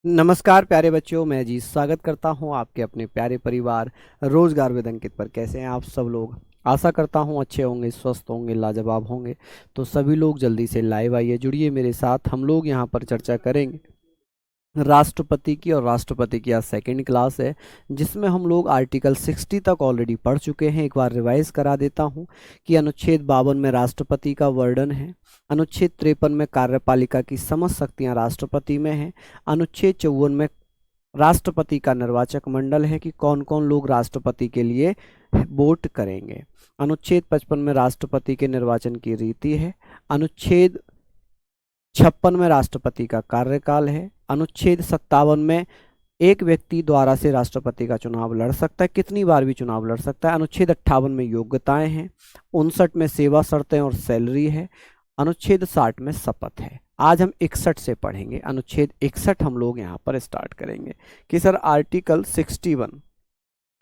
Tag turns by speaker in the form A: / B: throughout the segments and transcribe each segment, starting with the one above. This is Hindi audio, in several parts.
A: नमस्कार प्यारे बच्चों, मैं जी स्वागत करता हूं आपके अपने प्यारे परिवार रोजगार विद अंकित पर। कैसे हैं आप सब लोग? आशा करता हूं अच्छे होंगे, स्वस्थ होंगे, लाजवाब होंगे। तो सभी लोग जल्दी से लाइव आइए, जुड़िए मेरे साथ। हम लोग यहां पर चर्चा करेंगे राष्ट्रपति की, और राष्ट्रपति की आज सेकंड क्लास है, जिसमें हम लोग आर्टिकल 60 तक ऑलरेडी पढ़ चुके हैं। एक बार रिवाइज करा देता हूं कि अनुच्छेद 52 में राष्ट्रपति का वर्णन है, अनुच्छेद 53 में कार्यपालिका की समस्त शक्तियां राष्ट्रपति में है, अनुच्छेद 54 में राष्ट्रपति का निर्वाचक मंडल है कि कौन कौन लोग राष्ट्रपति के लिए वोट करेंगे, अनुच्छेद 55 में राष्ट्रपति के निर्वाचन की रीति है, अनुच्छेद 56 में राष्ट्रपति का कार्यकाल है, अनुच्छेद 57 में एक व्यक्ति द्वारा से राष्ट्रपति का चुनाव लड़ सकता है, कितनी बार भी चुनाव लड़ सकता है, अनुच्छेद 58 में योग्यताएं हैं, 59 में सेवा शर्तें और सैलरी है, अनुच्छेद 60 में शपथ है। आज हम 61 से पढ़ेंगे, अनुच्छेद 61 हम लोग यहाँ पर स्टार्ट करेंगे कि सर आर्टिकल 61,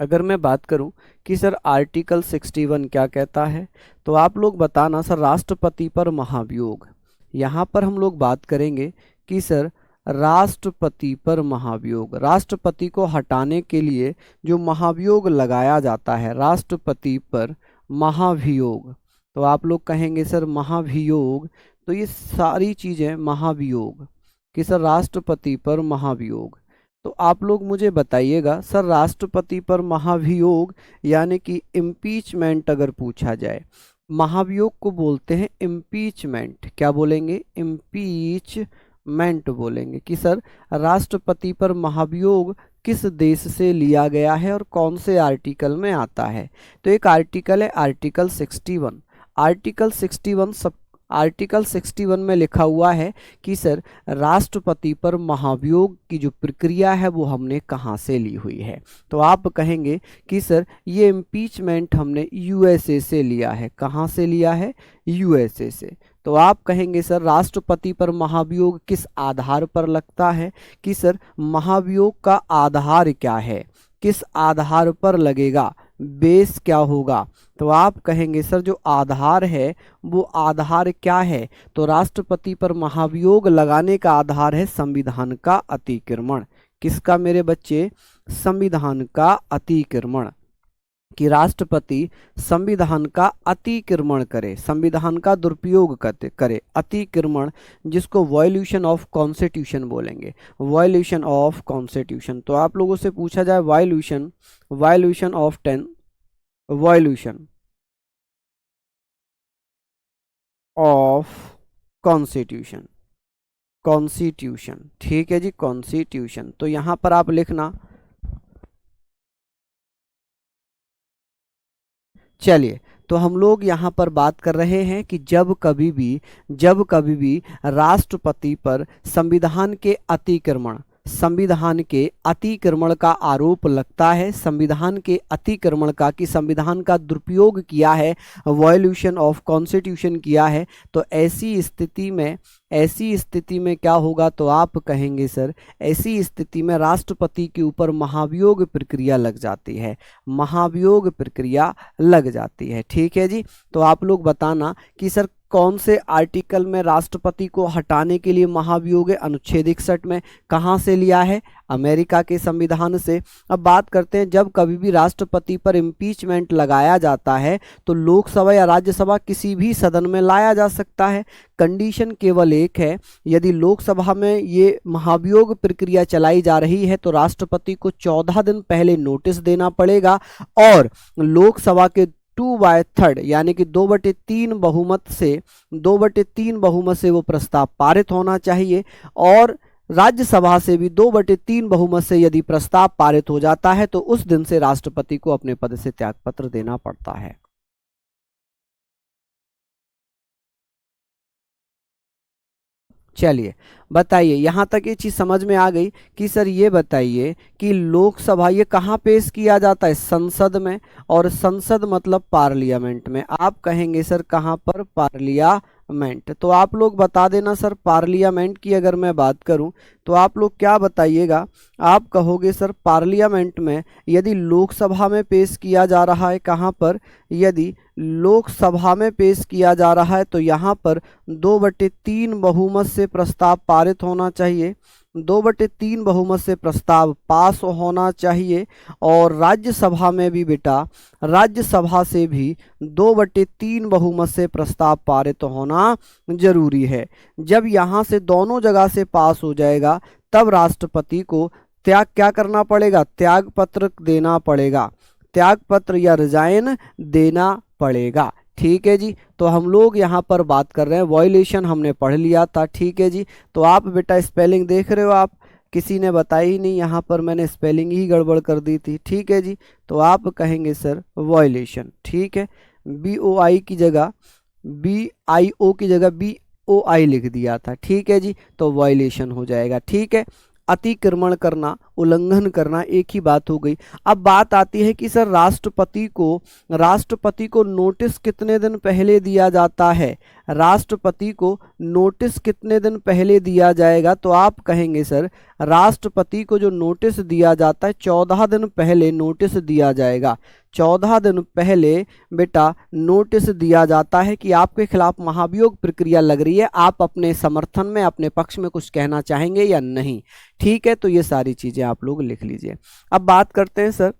A: अगर मैं बात करूं कि सर आर्टिकल 61 क्या कहता है, तो आप लोग बताना सर। राष्ट्रपति पर महाभियोग, यहाँ पर हम लोग बात करेंगे कि सर राष्ट्रपति पर महाभियोग, राष्ट्रपति को हटाने के लिए जो महाभियोग लगाया जाता है, राष्ट्रपति पर महाभियोग, तो आप लोग कहेंगे सर महाभियोग, तो ये सारी चीजें महाभियोग कि सर राष्ट्रपति पर महाभियोग। तो आप लोग मुझे बताइएगा सर, राष्ट्रपति पर महाभियोग यानी कि इम्पीचमेंट अगर पूछा जाए, महाभियोग को बोलते हैं इम्पीचमेंट। क्या बोलेंगे? इम्पीचमेंट बोलेंगे कि सर राष्ट्रपति पर महाभियोग किस देश से लिया गया है और कौन से आर्टिकल में आता है। तो एक आर्टिकल है आर्टिकल 61। आर्टिकल 61 में लिखा हुआ है कि सर राष्ट्रपति पर महाभियोग की जो प्रक्रिया है वो हमने कहाँ से ली हुई है। तो आप कहेंगे कि सर ये इम्पीचमेंट हमने यूएसए से लिया है। कहाँ से लिया है? यूएसए से। तो आप कहेंगे सर राष्ट्रपति पर महाभियोग किस आधार पर लगता है, कि सर महाभियोग का आधार क्या है, किस आधार पर लगेगा, बेस क्या होगा। तो आप कहेंगे सर जो आधार है वो आधार क्या है, तो राष्ट्रपति पर महाभियोग लगाने का आधार है संविधान का अतिक्रमण। किसका मेरे बच्चे? संविधान का अतिक्रमण, कि राष्ट्रपति संविधान का अतिक्रमण करे, संविधान का दुरुपयोग करे, अतिक्रमण, जिसको वायलेशन ऑफ कॉन्स्टिट्यूशन बोलेंगे, वायलेशन ऑफ कॉन्स्टिट्यूशन। तो आप लोगों से पूछा जाए violation of violation of constitution, ठीक है जी, कॉन्स्टिट्यूशन। तो यहां पर आप लिखना। चलिए, तो हम लोग यहाँ पर बात कर रहे हैं कि जब कभी भी राष्ट्रपति पर संविधान के अतिक्रमण का आरोप लगता है, संविधान के अतिक्रमण का, कि संविधान का दुरुपयोग किया है, वायलेशन ऑफ कॉन्स्टिट्यूशन किया है, तो ऐसी स्थिति में क्या होगा, तो आप कहेंगे सर ऐसी स्थिति में राष्ट्रपति के ऊपर महाभियोग प्रक्रिया लग जाती है, महाभियोग प्रक्रिया लग जाती है। ठीक है जी। तो आप लोग बताना कि सर कौन से आर्टिकल में राष्ट्रपति को हटाने के लिए महाभियोग है? अनुच्छेद 61 में। कहां से लिया है? अमेरिका के संविधान से। अब बात करते हैं, जब कभी भी राष्ट्रपति पर इम्पीचमेंट लगाया जाता है तो लोकसभा या राज्यसभा किसी भी सदन में लाया जा सकता है। कंडीशन केवल एक है, यदि लोकसभा में ये महाभियोग प्रक्रिया चलाई जा रही है तो राष्ट्रपति को 14 दिन पहले नोटिस देना पड़ेगा, और लोकसभा के 2/3 यानी कि 2/3 बहुमत से वो प्रस्ताव पारित होना चाहिए, और राज्यसभा से भी 2/3 बहुमत से यदि प्रस्ताव पारित हो जाता है तो उस दिन से राष्ट्रपति को अपने पद से त्यागपत्र देना पड़ता है। चलिए बताइए, यहां तक ये चीज समझ में आ गई कि सर ये बताइए कि लोकसभा ये कहाँ पेश किया जाता है? संसद में, और संसद मतलब पार्लियामेंट में। आप कहेंगे सर कहाँ पर? पार्लियामेंट। तो आप लोग बता देना सर, पार्लियामेंट की अगर मैं बात करूं तो आप लोग क्या बताइएगा? आप कहोगे सर पार्लियामेंट में यदि लोकसभा में पेश किया जा रहा है, कहाँ पर? यदि लोकसभा में पेश किया जा रहा है तो यहाँ पर 2/3 बहुमत से प्रस्ताव पारित होना चाहिए, 2/3 बहुमत से प्रस्ताव पास होना चाहिए। और राज्यसभा में भी बेटा, राज्यसभा से भी 2/3 बहुमत से प्रस्ताव पारित होना जरूरी है। जब यहाँ से दोनों जगह से पास हो जाएगा तब राष्ट्रपति को क्या करना पड़ेगा, त्याग पत्र देना पड़ेगा, त्याग पत्र या रिजाइन देना पड़ेगा। ठीक है जी। तो हम लोग यहाँ पर बात कर रहे हैं, वॉयलेशन हमने पढ़ लिया था। ठीक है जी। तो आप बेटा स्पेलिंग देख रहे हो, आप किसी ने बताई ही नहीं, यहाँ पर मैंने स्पेलिंग ही गड़बड़ कर दी थी। ठीक है जी। तो आप कहेंगे सर वॉयलेशन। ठीक है, BOI की जगह BIO की जगह BOI लिख दिया था। ठीक है जी। तो वॉयलेशन हो जाएगा। ठीक है, अतिक्रमण करना, उल्लंघन करना, एक ही बात हो गई। अब बात आती है कि सर राष्ट्रपति को नोटिस कितने दिन पहले दिया जाता है, राष्ट्रपति को नोटिस कितने दिन पहले दिया जाएगा। तो आप कहेंगे सर राष्ट्रपति को जो नोटिस दिया जाता है 14 दिन पहले नोटिस दिया जाएगा। 14 दिन पहले बेटा नोटिस दिया जाता है कि आपके खिलाफ महाभियोग प्रक्रिया लग रही है, आप अपने समर्थन में, अपने पक्ष में कुछ कहना चाहेंगे या नहीं। ठीक है, तो ये सारी चीजें आप लोग लिख लीजिए। अब बात करते हैं सर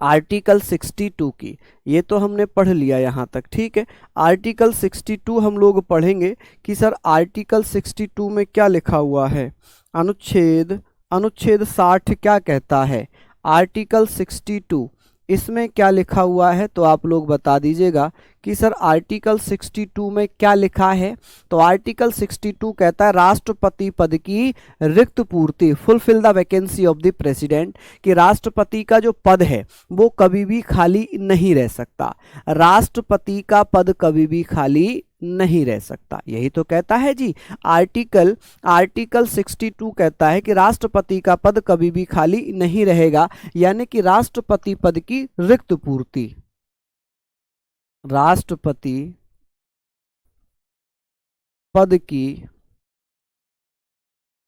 A: आर्टिकल 62 की। ये तो हमने पढ़ लिया यहाँ तक। ठीक है, आर्टिकल 62 हम लोग पढ़ेंगे कि सर आर्टिकल 62 में क्या लिखा हुआ है। अनुच्छेद 60 क्या कहता है, आर्टिकल 62 इसमें क्या लिखा हुआ है, तो आप लोग बता दीजिएगा कि सर आर्टिकल 62 में क्या लिखा है। तो आर्टिकल 62 कहता है राष्ट्रपति पद की रिक्त पूर्ति, fulfil the vacancy of the president, कि राष्ट्रपति का जो पद है वो कभी भी खाली नहीं रह सकता, राष्ट्रपति का पद कभी भी खाली नहीं रह सकता। यही तो कहता है जी आर्टिकल 62 कहता है कि राष्ट्रपति का पद कभी भी खाली नहीं रहेगा, यानी कि राष्ट्रपति पद की रिक्त पूर्ति, राष्ट्रपति पद की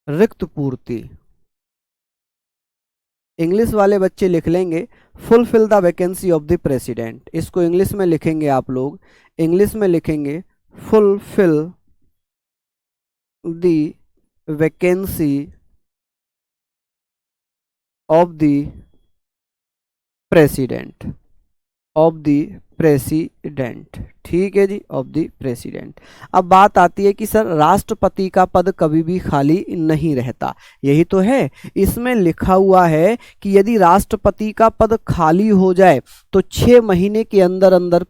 A: रिक्त पूर्ति, इंग्लिश वाले बच्चे लिख लेंगे fulfil the vacancy of the president. इसको इंग्लिश में लिखेंगे, आप लोग इंग्लिश में लिखेंगे fulfil the vacancy of the president, of the president. ठीक है जी, ऑफ द प्रेसिडेंट। अब बात आती है कि सर राष्ट्रपति का पद कभी भी खाली नहीं रहता, यही तो है। इसमें लिखा हुआ है कि यदि राष्ट्रपति का पद खाली हो जाए तो 6 महीने के अंदर अंदर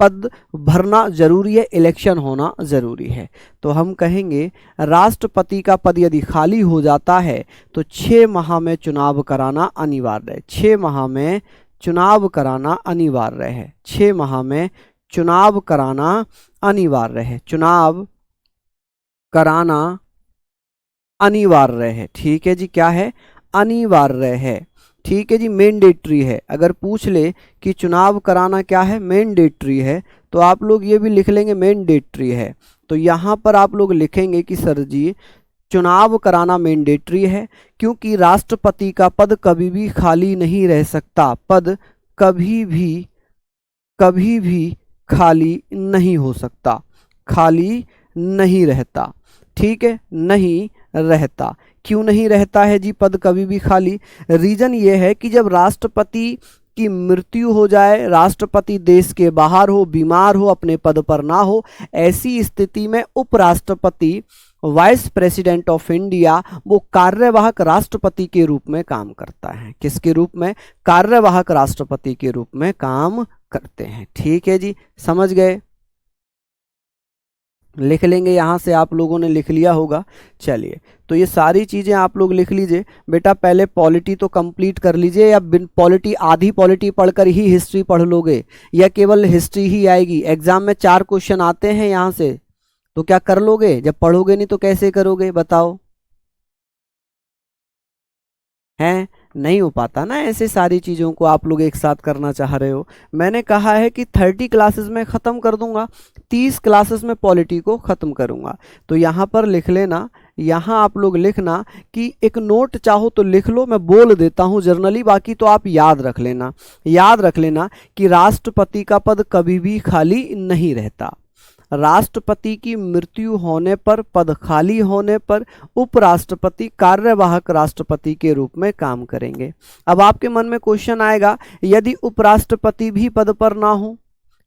A: पद भरना जरूरी है, इलेक्शन होना जरूरी है। तो हम कहेंगे राष्ट्रपति का पद यदि खाली हो जाता है तो 6 माह में चुनाव कराना अनिवार्य है, 6 माह में चुनाव कराना अनिवार्य है, 6 माह में चुनाव कराना अनिवार्य है, चुनाव कराना अनिवार्य है। ठीक है जी, क्या है, अनिवार्य है। ठीक है जी, मैंडेटरी है। अगर पूछ ले कि चुनाव कराना क्या है, मैंडेटरी है, तो आप लोग ये भी लिख लेंगे मैंडेटरी है। तो यहाँ पर आप लोग लिखेंगे कि सर जी चुनाव कराना मैंडेटरी है, क्योंकि राष्ट्रपति का पद कभी भी खाली नहीं रह सकता, पद कभी भी खाली नहीं हो सकता, खाली नहीं रहता। ठीक है, नहीं रहता। क्यों नहीं रहता है जी पद कभी भी खाली? रीजन ये है कि जब राष्ट्रपति की मृत्यु हो जाए, राष्ट्रपति देश के बाहर हो, बीमार हो, अपने पद पर ना हो, ऐसी स्थिति में उपराष्ट्रपति, वाइस प्रेसिडेंट ऑफ इंडिया, वो कार्यवाहक राष्ट्रपति के रूप में काम करता है। किसके रूप में? कार्यवाहक राष्ट्रपति के रूप में काम करते हैं। ठीक है जी, समझ गए? लिख लेंगे, यहां से आप लोगों ने लिख लिया होगा। चलिए, तो ये सारी चीजें आप लोग लिख लीजिए। बेटा पहले पॉलिटी तो कंप्लीट कर लीजिए, या पॉलिटी आधी पॉलिटी पढ़कर ही हिस्ट्री पढ़ लोगे, या केवल हिस्ट्री ही आएगी? एग्जाम में 4 क्वेश्चन आते हैं यहां से, तो क्या कर लोगे? जब पढ़ोगे नहीं तो कैसे करोगे बताओ? हैं, नहीं हो पाता ना ऐसे सारी चीज़ों को आप लोग एक साथ करना चाह रहे हो। मैंने कहा है कि 30 क्लासेस में ख़त्म कर दूंगा, 30 क्लासेस में पॉलिटी को ख़त्म करूंगा। तो यहाँ पर लिख लेना, यहाँ आप लोग लिखना कि एक नोट चाहो तो लिख लो, मैं बोल देता हूँ जर्नली, बाकी तो आप याद रख लेना। याद रख लेना कि राष्ट्रपति का पद कभी भी खाली नहीं रहता, राष्ट्रपति की मृत्यु होने पर, पद खाली होने पर उपराष्ट्रपति कार्यवाहक राष्ट्रपति के रूप में काम करेंगे। अब आपके मन में क्वेश्चन आएगा, यदि उपराष्ट्रपति भी पद पर ना हो,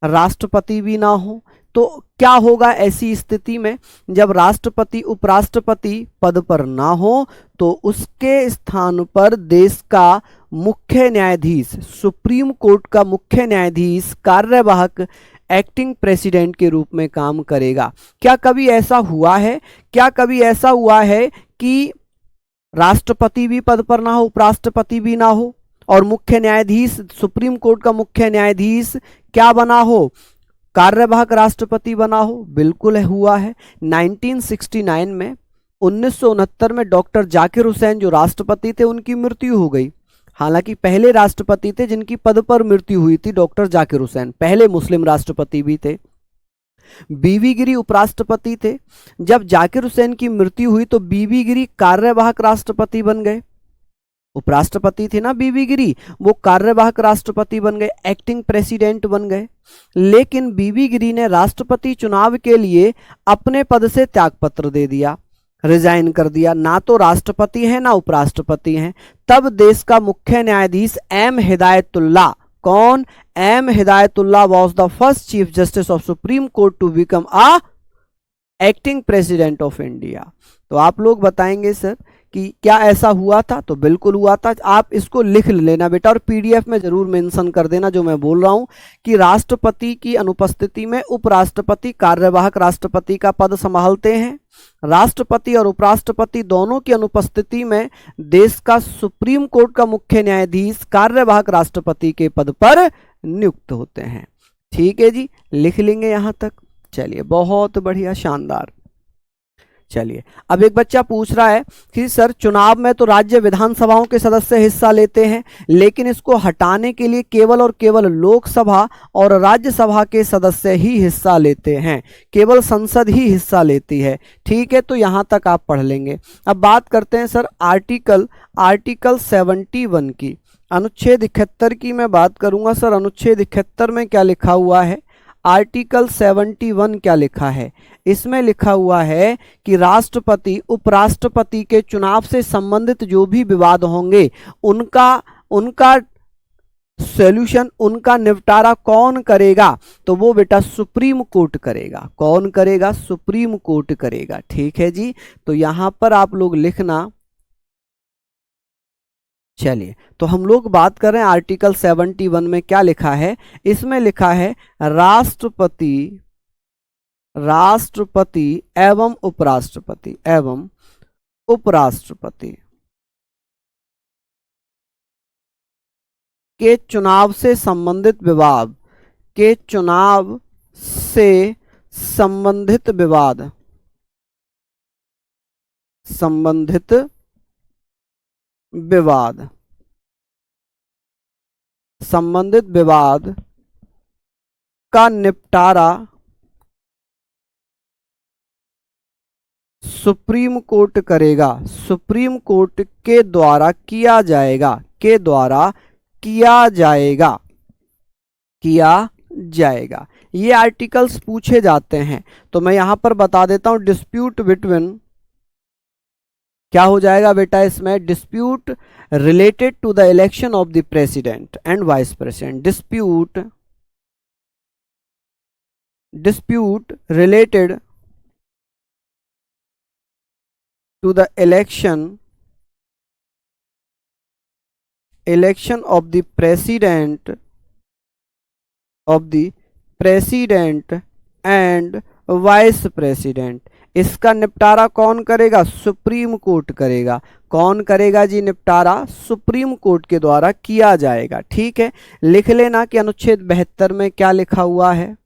A: राष्ट्रपति भी ना हो, तो क्या होगा ऐसी स्थिति में? जब राष्ट्रपति उपराष्ट्रपति पद पर ना हो तो उसके स्थान पर देश का मुख्य न्यायाधीश, सुप्रीम कोर्ट का मुख्य न्यायाधीश कार्यवाहक एक्टिंग प्रेसिडेंट के रूप में काम करेगा। क्या कभी ऐसा हुआ है? क्या कभी ऐसा हुआ है कि राष्ट्रपति भी पद पर ना हो, उपराष्ट्रपति भी ना हो और मुख्य न्यायाधीश, सुप्रीम कोर्ट का मुख्य न्यायाधीश क्या बना हो? कार्यवाहक राष्ट्रपति बना हो? बिल्कुल हुआ है। 1969 में, 1969 में डॉक्टर जाकिर हुसैन जो राष्ट्रपति थे उनकी मृत्यु हो गई। हालांकि पहले राष्ट्रपति थे जिनकी पद पर मृत्यु हुई थी, डॉक्टर जाकिर हुसैन पहले मुस्लिम राष्ट्रपति भी थे। बीबी गिरी उपराष्ट्रपति थे। जब जाकिर हुसैन की मृत्यु हुई तो बीबी गिरी कार्यवाहक राष्ट्रपति बन गए। उपराष्ट्रपति थे ना बीबी गिरी, वो कार्यवाहक राष्ट्रपति बन गए, एक्टिंग प्रेसिडेंट बन गए। लेकिन बीबी गिरी ने राष्ट्रपति चुनाव के लिए अपने पद से त्यागपत्र दे दिया, रिजाइन कर दिया। ना तो राष्ट्रपति हैं ना उपराष्ट्रपति हैं। तब देश का मुख्य न्यायाधीश एम हिदायतुल्लाह, कौन? M Hidayatullah was the first chief justice of supreme court to become a acting president of India. तो आप लोग बताएंगे सर कि क्या ऐसा हुआ था? तो बिल्कुल हुआ था। आप इसको लिख लेना बेटा और पीडीएफ में जरूर मेंशन कर देना जो मैं बोल रहा हूं कि राष्ट्रपति की अनुपस्थिति में उपराष्ट्रपति कार्यवाहक राष्ट्रपति का पद संभालते हैं। राष्ट्रपति और उपराष्ट्रपति दोनों की अनुपस्थिति में देश का सुप्रीम कोर्ट का मुख्य न्यायाधीश कार्यवाहक राष्ट्रपति के पद पर नियुक्त होते हैं। ठीक है जी, लिख लेंगे यहां तक। चलिए, बहुत बढ़िया, शानदार। चलिए, अब एक बच्चा पूछ रहा है कि सर चुनाव में तो राज्य विधानसभाओं के सदस्य हिस्सा लेते हैं, लेकिन इसको हटाने के लिए केवल और केवल लोकसभा और राज्यसभा के सदस्य ही हिस्सा लेते हैं, केवल संसद ही हिस्सा लेती है। ठीक है, तो यहां तक आप पढ़ लेंगे। अब बात करते हैं सर आर्टिकल 71 की, अनुच्छेद 71 की मैं बात करूंगा। सर अनुच्छेद 71 में क्या लिखा हुआ है? आर्टिकल 71 क्या लिखा है? इसमें लिखा हुआ है कि राष्ट्रपति उपराष्ट्रपति के चुनाव से संबंधित जो भी विवाद होंगे उनका सॉल्यूशन, उनका निपटारा कौन करेगा? तो वो बेटा सुप्रीम कोर्ट करेगा। कौन करेगा? सुप्रीम कोर्ट करेगा। ठीक है जी, तो यहां पर आप लोग लिखना। चलिए, तो हम लोग बात कर रहे हैं आर्टिकल 71 में क्या लिखा है। इसमें लिखा है राष्ट्रपति एवं उपराष्ट्रपति के चुनाव से संबंधित विवाद का निपटारा सुप्रीम कोर्ट करेगा। सुप्रीम कोर्ट के द्वारा किया जाएगा। ये आर्टिकल्स पूछे जाते हैं, तो मैं यहां पर बता देता हूं। डिस्प्यूट बिटवीन, क्या हो जाएगा बेटा इसमें? Dispute related to the election of the president and vice president. Dispute related to the election of the president and vice president. इसका निपटारा कौन करेगा? सुप्रीम कोर्ट करेगा। कौन करेगा जी निपटारा? सुप्रीम कोर्ट के द्वारा किया जाएगा। ठीक है, लिख लेना कि अनुच्छेद 72 में क्या लिखा हुआ है।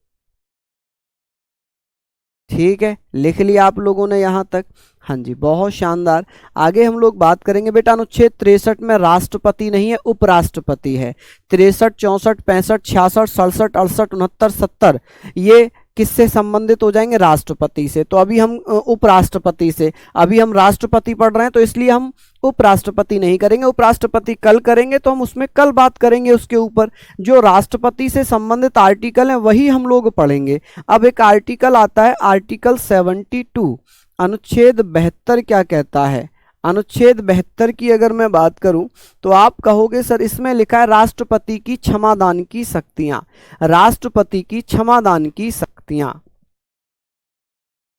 A: ठीक है, लिख लिया आप लोगों ने यहां तक। हाँ जी, बहुत शानदार। आगे हम लोग बात करेंगे बेटा अनुच्छेद 63 में राष्ट्रपति नहीं है, उपराष्ट्रपति है। 63, 64, 65, 66, 67, 68, 69, 70 ये किससे संबंधित हो जाएंगे, राष्ट्रपति से। तो अभी हम उपराष्ट्रपति से, अभी हम राष्ट्रपति पढ़ रहे हैं तो इसलिए हम उपराष्ट्रपति नहीं करेंगे, उपराष्ट्रपति कल करेंगे, तो हम उसमें कल बात करेंगे उसके ऊपर। जो राष्ट्रपति से संबंधित आर्टिकल है वही हम लोग पढ़ेंगे। अब एक आर्टिकल आता है आर्टिकल 72, अनुच्छेद 72 क्या कहता है। अनुच्छेद 72 की अगर मैं बात करूं तो आप कहोगे सर इसमें लिखा है राष्ट्रपति की क्षमादान की शक्तियां, राष्ट्रपति की क्षमादान की शक्तियां।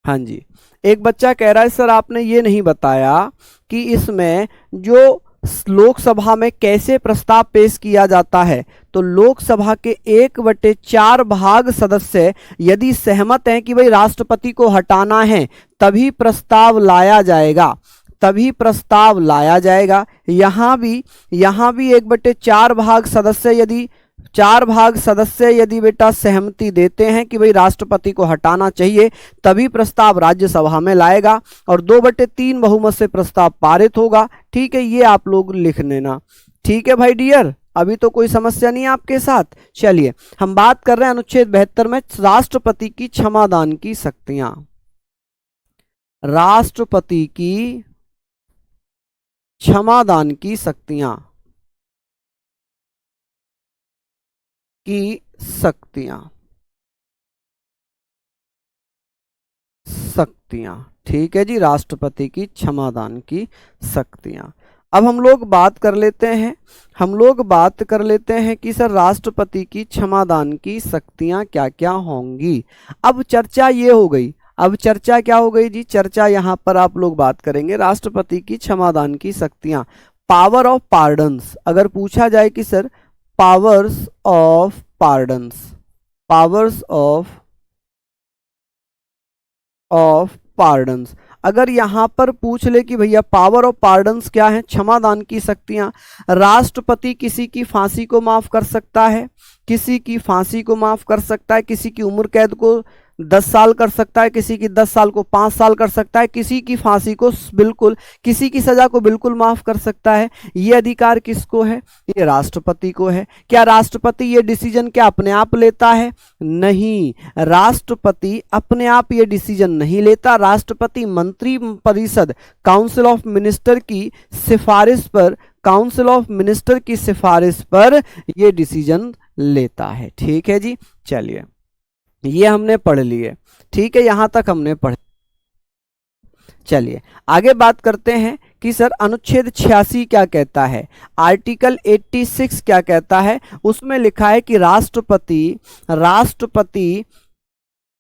A: हाँ जी, एक बच्चा कह रहा है सर आपने ये नहीं बताया कि इसमें जो लोकसभा में कैसे प्रस्ताव पेश किया जाता है। तो लोकसभा के 1/4 भाग सदस्य यदि सहमत हैं कि भाई राष्ट्रपति को हटाना है तभी प्रस्ताव लाया जाएगा, तभी प्रस्ताव लाया जाएगा। यहाँ भी 1/4 भाग सदस्य यदि 4 भाग सदस्य यदि बेटा सहमति देते हैं कि भाई राष्ट्रपति को हटाना चाहिए तभी प्रस्ताव राज्यसभा में लाएगा, और 2/3 बहुमत से प्रस्ताव पारित होगा। ठीक है, ये आप लोग लिख लेना। ठीक है भाई डियर, अभी तो कोई समस्या नहीं है आपके साथ। चलिए हम बात कर रहे हैं अनुच्छेद 72 में राष्ट्रपति की क्षमादान की शक्तियां। राष्ट्रपति की क्षमादान की शक्तियां शक्तियां। ठीक है जी, राष्ट्रपति की क्षमादान की शक्तियां। अब हम लोग बात कर लेते हैं कि सर राष्ट्रपति की क्षमादान की शक्तियां क्या क्या होंगी। अब चर्चा ये हो गई, अब चर्चा क्या हो गई जी, चर्चा यहाँ पर आप लोग बात करेंगे राष्ट्रपति की क्षमादान की शक्तियां। पावर ऑफ पार्डन्स, अगर पूछा जाए कि sir powers of pardons, powers of pardons, अगर यहां पर पूछ ले कि भैया पावर ऑफ पार्डन्स क्या है, क्षमादान की शक्तियां। राष्ट्रपति किसी की फांसी को माफ कर सकता है, किसी की फांसी को माफ कर सकता है, किसी की उम्र कैद को 10 साल कर सकता है, किसी की 10 साल को 5 साल कर सकता है, किसी की फांसी को बिल्कुल, किसी की सजा को बिल्कुल माफ कर सकता है। ये अधिकार किसको है, ये राष्ट्रपति को है। क्या राष्ट्रपति ये डिसीजन क्या अपने आप लेता है, नहीं, राष्ट्रपति अपने आप ये डिसीजन नहीं लेता। राष्ट्रपति मंत्री परिषद काउंसिल ऑफ मिनिस्टर की सिफारिश पर, काउंसिल ऑफ मिनिस्टर की सिफारिश पर ये डिसीजन लेता है। ठीक है जी, चलिए ये हमने पढ़ लिए। ठीक है, यहां तक हमने पढ़। चलिए आगे बात करते हैं कि सर अनुच्छेद 86 क्या कहता है, आर्टिकल 86 क्या कहता है। उसमें लिखा है कि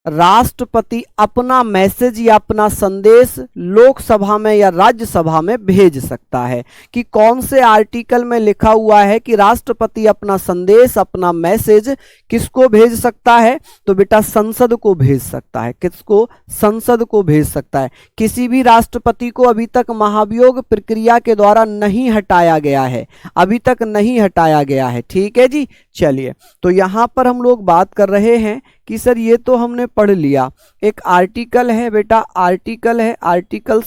A: राष्ट्रपति अपना मैसेज या अपना संदेश लोकसभा में या राज्यसभा में भेज सकता है। कि कौन से आर्टिकल में लिखा हुआ है कि राष्ट्रपति अपना संदेश, अपना मैसेज किसको भेज सकता है, तो बेटा संसद को भेज सकता है। किसको, संसद को भेज सकता है। किसी भी राष्ट्रपति को अभी तक महाभियोग प्रक्रिया के द्वारा नहीं हटाया गया है, अभी तक नहीं हटाया गया है। ठीक है जी, चलिए तो यहां पर हम लोग बात कर रहे हैं कि सर ये तो हमने पढ़ लिया। एक आर्टिकल है बेटा, आर्टिकल है आर्टिकल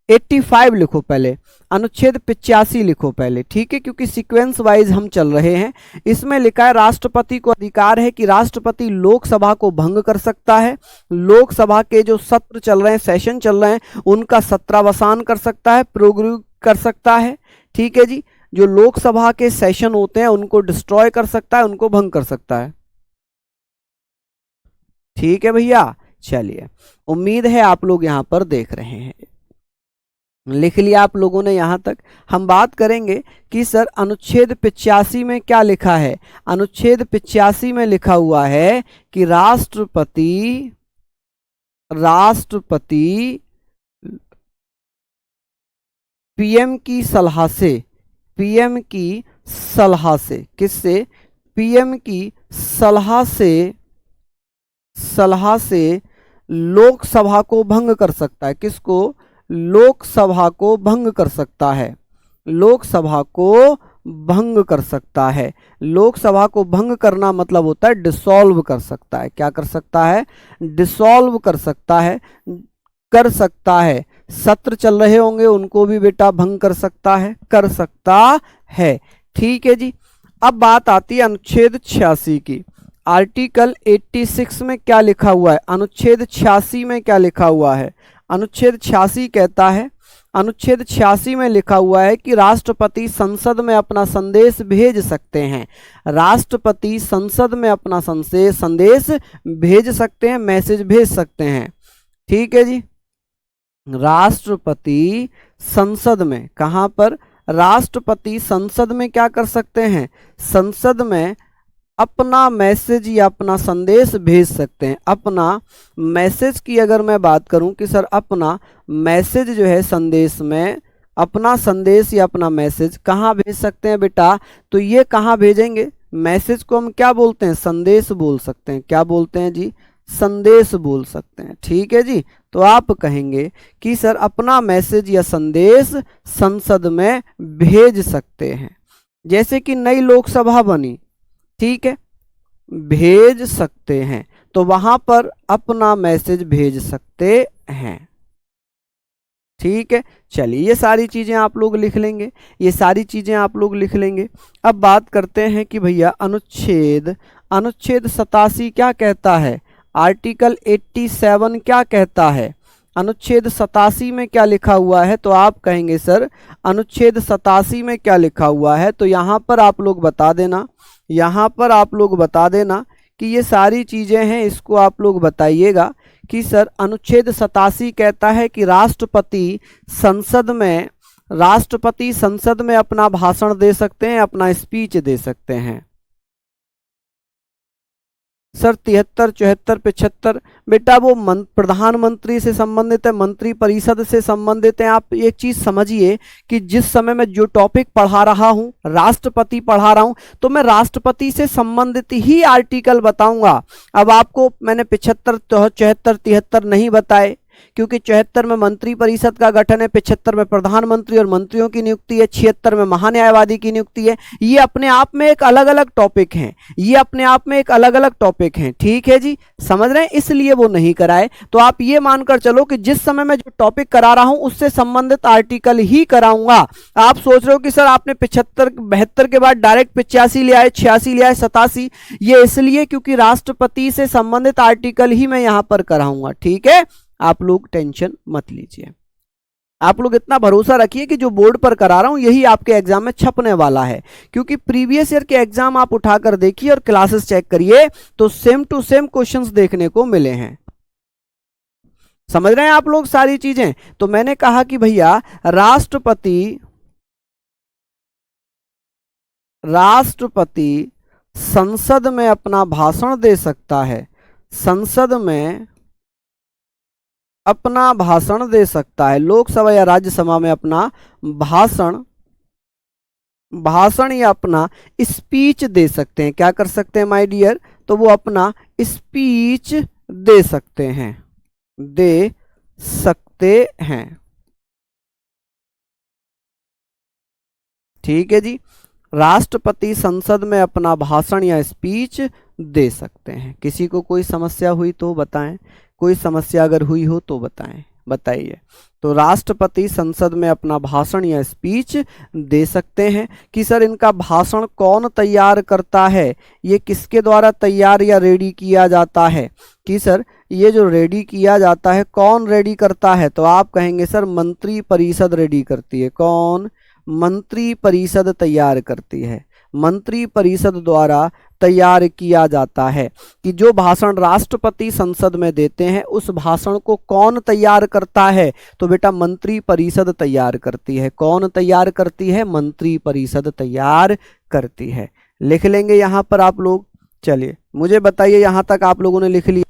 A: 85 लिखो पहले, अनुच्छेद 85 लिखो पहले। ठीक है, क्योंकि सीक्वेंस वाइज हम चल रहे हैं। इसमें लिखा है राष्ट्रपति को अधिकार है कि राष्ट्रपति लोकसभा को भंग कर सकता है, लोकसभा के जो सत्र चल रहे हैं, सेशन चल रहे हैं, उनका सत्रावसान कर सकता है, प्रोग्राम कर सकता है। ठीक है जी, जो लोकसभा के सेशन होते हैं उनको डिस्ट्रॉय कर सकता है, उनको भंग कर सकता है। ठीक है भैया, चलिए उम्मीद है आप लोग यहां पर देख रहे हैं, लिख लिया आप लोगों ने यहां तक। हम बात करेंगे कि सर अनुच्छेद 85 में क्या लिखा है। अनुच्छेद 85 में लिखा हुआ है कि राष्ट्रपति पीएम की सलाह से, पीएम की सलाह से, किससे, पीएम की सलाह से लोकसभा को भंग कर सकता है। किसको, लोकसभा को भंग कर सकता है, लोकसभा को भंग कर सकता है। लोकसभा को भंग करना मतलब होता है डिसॉल्व कर सकता है। क्या कर सकता है, डिसॉल्व कर सकता है, कर सकता है। सत्र चल रहे होंगे उनको भी बेटा भंग कर सकता है, कर सकता है। ठीक है जी, अब बात आती है अनुच्छेद 86 की। आर्टिकल 86 में क्या लिखा हुआ है, अनुच्छेद 86 में क्या लिखा हुआ है। अनुच्छेद 86 कहता है, अनुच्छेद 86 में लिखा हुआ है कि राष्ट्रपति संसद में अपना संदेश भेज सकते हैं। राष्ट्रपति संसद में अपना संदेश भेज सकते हैं, मैसेज भेज सकते हैं। ठीक है जी। राष्ट्रपति संसद में, कहां पर, राष्ट्रपति संसद में क्या कर सकते हैं, संसद में अपना मैसेज या अपना संदेश भेज सकते हैं। अपना मैसेज की अगर मैं बात करूं कि सर अपना मैसेज जो है संदेश में, अपना संदेश या अपना मैसेज कहाँ भेज सकते हैं बेटा, तो ये कहाँ भेजेंगे, मैसेज को हम क्या बोलते हैं, संदेश बोल सकते हैं। क्या बोलते हैं जी, संदेश बोल सकते हैं। ठीक है जी। तो आप कहेंगे कि सर अपना मैसेज या संदेश संसद में भेज सकते हैं। जैसे कि नई लोकसभा बनी, ठीक है, भेज सकते हैं, तो वहां पर अपना मैसेज भेज सकते हैं। ठीक है, चलिए ये सारी चीजें आप लोग लिख लेंगे, ये सारी चीजें आप लोग लिख लेंगे। अब बात करते हैं कि भैया अनुच्छेद, अनुच्छेद 87 क्या कहता है, आर्टिकल 87 क्या कहता है, अनुच्छेद 87 में क्या लिखा हुआ है। तो आप कहेंगे सर अनुच्छेद 87 में क्या लिखा हुआ है, तो यहाँ पर आप लोग बता देना, यहाँ पर आप लोग बता देना कि ये सारी चीजें हैं, इसको आप लोग बताइएगा कि सर अनुच्छेद 87 कहता है कि राष्ट्रपति संसद में, राष्ट्रपति संसद में अपना भाषण दे सकते हैं, अपना स्पीच दे सकते हैं। सर 73, 74, 75 बेटा वो प्रधानमंत्री से संबंधित है, मंत्री परिषद से संबंधित है। आप एक चीज समझिए कि जिस समय मैं जो टॉपिक पढ़ा रहा हूं, राष्ट्रपति पढ़ा रहा हूं, तो मैं राष्ट्रपति से संबंधित ही आर्टिकल बताऊंगा। अब आपको मैंने 75, 74, 73 नहीं बताए, क्योंकि 74 में मंत्री परिषद का गठन है, 75 में प्रधानमंत्री और मंत्रियों की नियुक्ति है, 76 में महान्यायवादी की नियुक्ति है। ये अपने आप में एक अलग अलग टॉपिक हैं, ये अपने आप में एक अलग अलग टॉपिक हैं। ठीक है जी, समझ रहे हैं, इसलिए वो नहीं कराए। तो आप ये मानकर चलो कि जिस समय मैं जो टॉपिक करा रहा हूं उससे संबंधित आर्टिकल ही कराऊंगा। आप सोच रहे हो कि सर आपने 75, 72 के बाद डायरेक्ट 85 ले आए, 86 ले आए, 87, ये इसलिए क्योंकि राष्ट्रपति से संबंधित आर्टिकल ही मैं यहां पर कराऊंगा। ठीक है, आप लोग टेंशन मत लीजिए, आप लोग इतना भरोसा रखिए कि जो बोर्ड पर करा रहा हूं यही आपके एग्जाम में छपने वाला है। क्योंकि प्रीवियस ईयर के एग्जाम आप उठाकर देखिए और क्लासेस चेक करिए तो सेम टू सेम क्वेश्चंस देखने को मिले हैं। समझ रहे हैं आप लोग सारी चीजें। तो मैंने कहा कि भैया राष्ट्रपति, राष्ट्रपति संसद में अपना भाषण दे सकता है, संसद में अपना भाषण दे सकता है, लोकसभा या राज्यसभा में अपना भाषण, भाषण या अपना स्पीच दे सकते हैं। क्या कर सकते हैं माय डियर, तो वो अपना स्पीच दे सकते हैं, दे सकते हैं। ठीक है जी, राष्ट्रपति संसद में अपना भाषण या स्पीच दे सकते हैं। किसी को कोई समस्या हुई तो बताएं, कोई समस्या अगर हुई हो तो बताएं, बताइए। तो राष्ट्रपति संसद में अपना भाषण या स्पीच दे सकते हैं। कि सर इनका भाषण कौन तैयार करता है, ये किसके द्वारा तैयार या रेडी किया जाता है, कि सर ये जो रेडी किया जाता है कौन रेडी करता है, तो आप कहेंगे सर मंत्री परिषद रेडी करती है। कौन, मंत्री परिषद तैयार करती है, मंत्री परिषद द्वारा तैयार किया जाता है। कि जो भाषण राष्ट्रपति संसद में देते हैं उस भाषण को कौन तैयार करता है, तो बेटा मंत्री परिषद तैयार करती है। कौन तैयार करती है, मंत्री परिषद तैयार करती है। लिख लेंगे यहां पर आप लोग। चलिए मुझे बताइए यहां तक आप लोगों ने लिख लिया।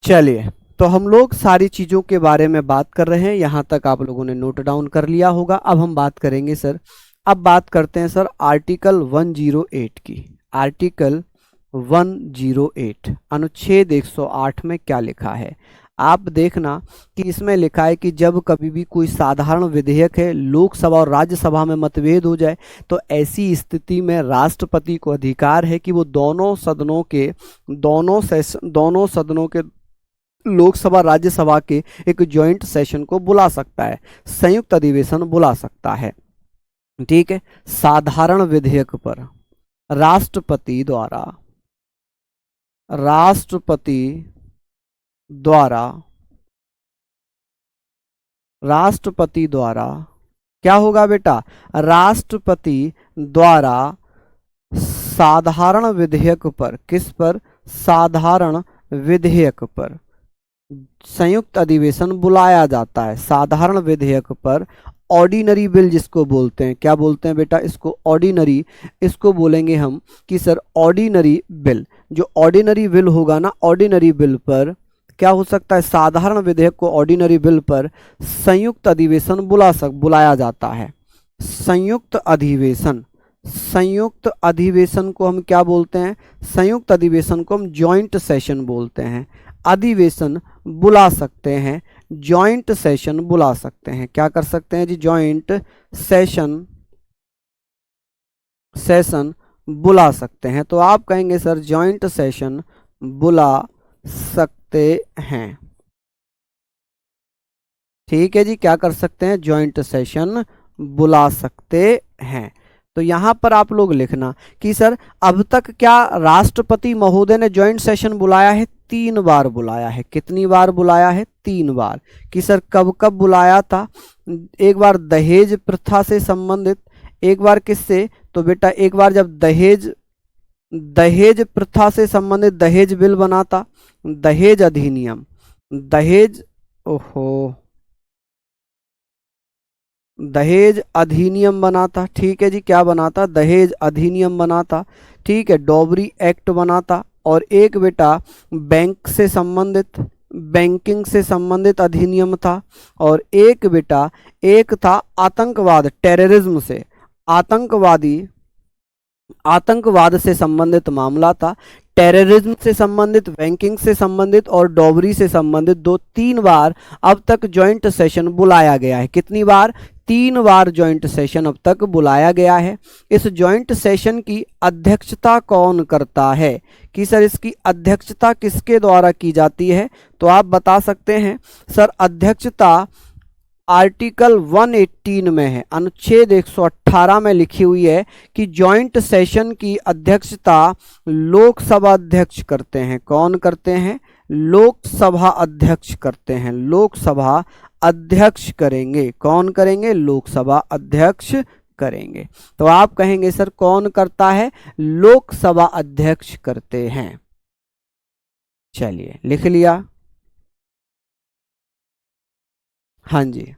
A: चलिए, तो हम लोग सारी चीज़ों के बारे में बात कर रहे हैं, यहाँ तक आप लोगों ने नोट डाउन कर लिया होगा। अब हम बात करेंगे सर, अब बात करते हैं सर आर्टिकल 108 की। आर्टिकल 108 अनुच्छेद 108 में क्या लिखा है, आप देखना कि इसमें लिखा है कि जब कभी भी कोई साधारण विधेयक है लोकसभा और राज्यसभा में मतभेद हो जाए तो ऐसी स्थिति में राष्ट्रपति को अधिकार है कि वो दोनों सदनों के लोकसभा राज्यसभा के एक जॉइंट सेशन को बुला सकता है, संयुक्त अधिवेशन बुला सकता है। ठीक है, साधारण विधेयक पर राष्ट्रपति द्वारा क्या होगा बेटा, राष्ट्रपति द्वारा साधारण विधेयक पर, किस पर, साधारण विधेयक पर संयुक्त अधिवेशन बुलाया जाता है। साधारण विधेयक पर ऑर्डिनरी बिल जिसको बोलते हैं, क्या बोलते हैं बेटा, इसको ऑर्डिनरी, इसको बोलेंगे हम कि सर ऑर्डिनरी बिल। जो ऑर्डिनरी बिल होगा ना, ऑर्डिनरी बिल पर क्या हो सकता है, साधारण विधेयक को ऑर्डिनरी बिल पर संयुक्त अधिवेशन बुलाया जाता है। संयुक्त अधिवेशन को हम क्या बोलते हैं, संयुक्त अधिवेशन को हम जॉइंट सेशन बोलते हैं। अधिवेशन बुला सकते हैं, जॉइंट सेशन बुला सकते हैं, क्या कर सकते हैं जी, जॉइंट सेशन बुला सकते हैं। तो आप कहेंगे सर जॉइंट सेशन बुला सकते हैं। ठीक है जी, क्या कर सकते हैं, जॉइंट सेशन बुला सकते हैं। तो यहां पर आप लोग लिखना कि सर अब तक क्या राष्ट्रपति महोदय ने जॉइंट सेशन बुलाया है, 3 बार बुलाया है। कितनी बार बुलाया है, 3 बार। कि सर कब कब बुलाया था, एक बार दहेज प्रथा से संबंधित, एक बार किससे, तो बेटा एक बार जब दहेज प्रथा से संबंधित दहेज बिल बना था, दहेज अधिनियम, दहेज अधिनियम बना था। ठीक है जी, क्या बना था, दहेज अधिनियम बना था। ठीक है, डॉबरी एक्ट बना था। और एक बेटा बैंकिंग से संबंधित अधिनियम था। और एक बेटा एक था आतंकवाद, टेररिज्म से, आतंकवाद से संबंधित मामला था। टेररिज्म से संबंधित, बैंकिंग से संबंधित और डॉबरी से संबंधित 2-3 बार अब तक जॉइंट सेशन बुलाया गया है। कितनी बार, 3 बार जॉइंट सेशन अब तक बुलाया गया है। इस जॉइंट सेशन की अध्यक्षता कौन करता है, कि सर इसकी अध्यक्षता किसके द्वारा की जाती है, तो आप बता सकते हैं सर अध्यक्षता आर्टिकल 118 में है, अनुच्छेद 118 में लिखी हुई है कि जॉइंट सेशन की अध्यक्षता लोकसभा अध्यक्ष करते हैं। कौन करते हैं, लोकसभा अध्यक्ष करते हैं। लोकसभा अध्यक्ष करेंगे, कौन करेंगे, लोकसभा अध्यक्ष करेंगे। तो आप कहेंगे सर कौन करता है, लोकसभा अध्यक्ष करते हैं। चलिए लिख लिया, हाँ जी।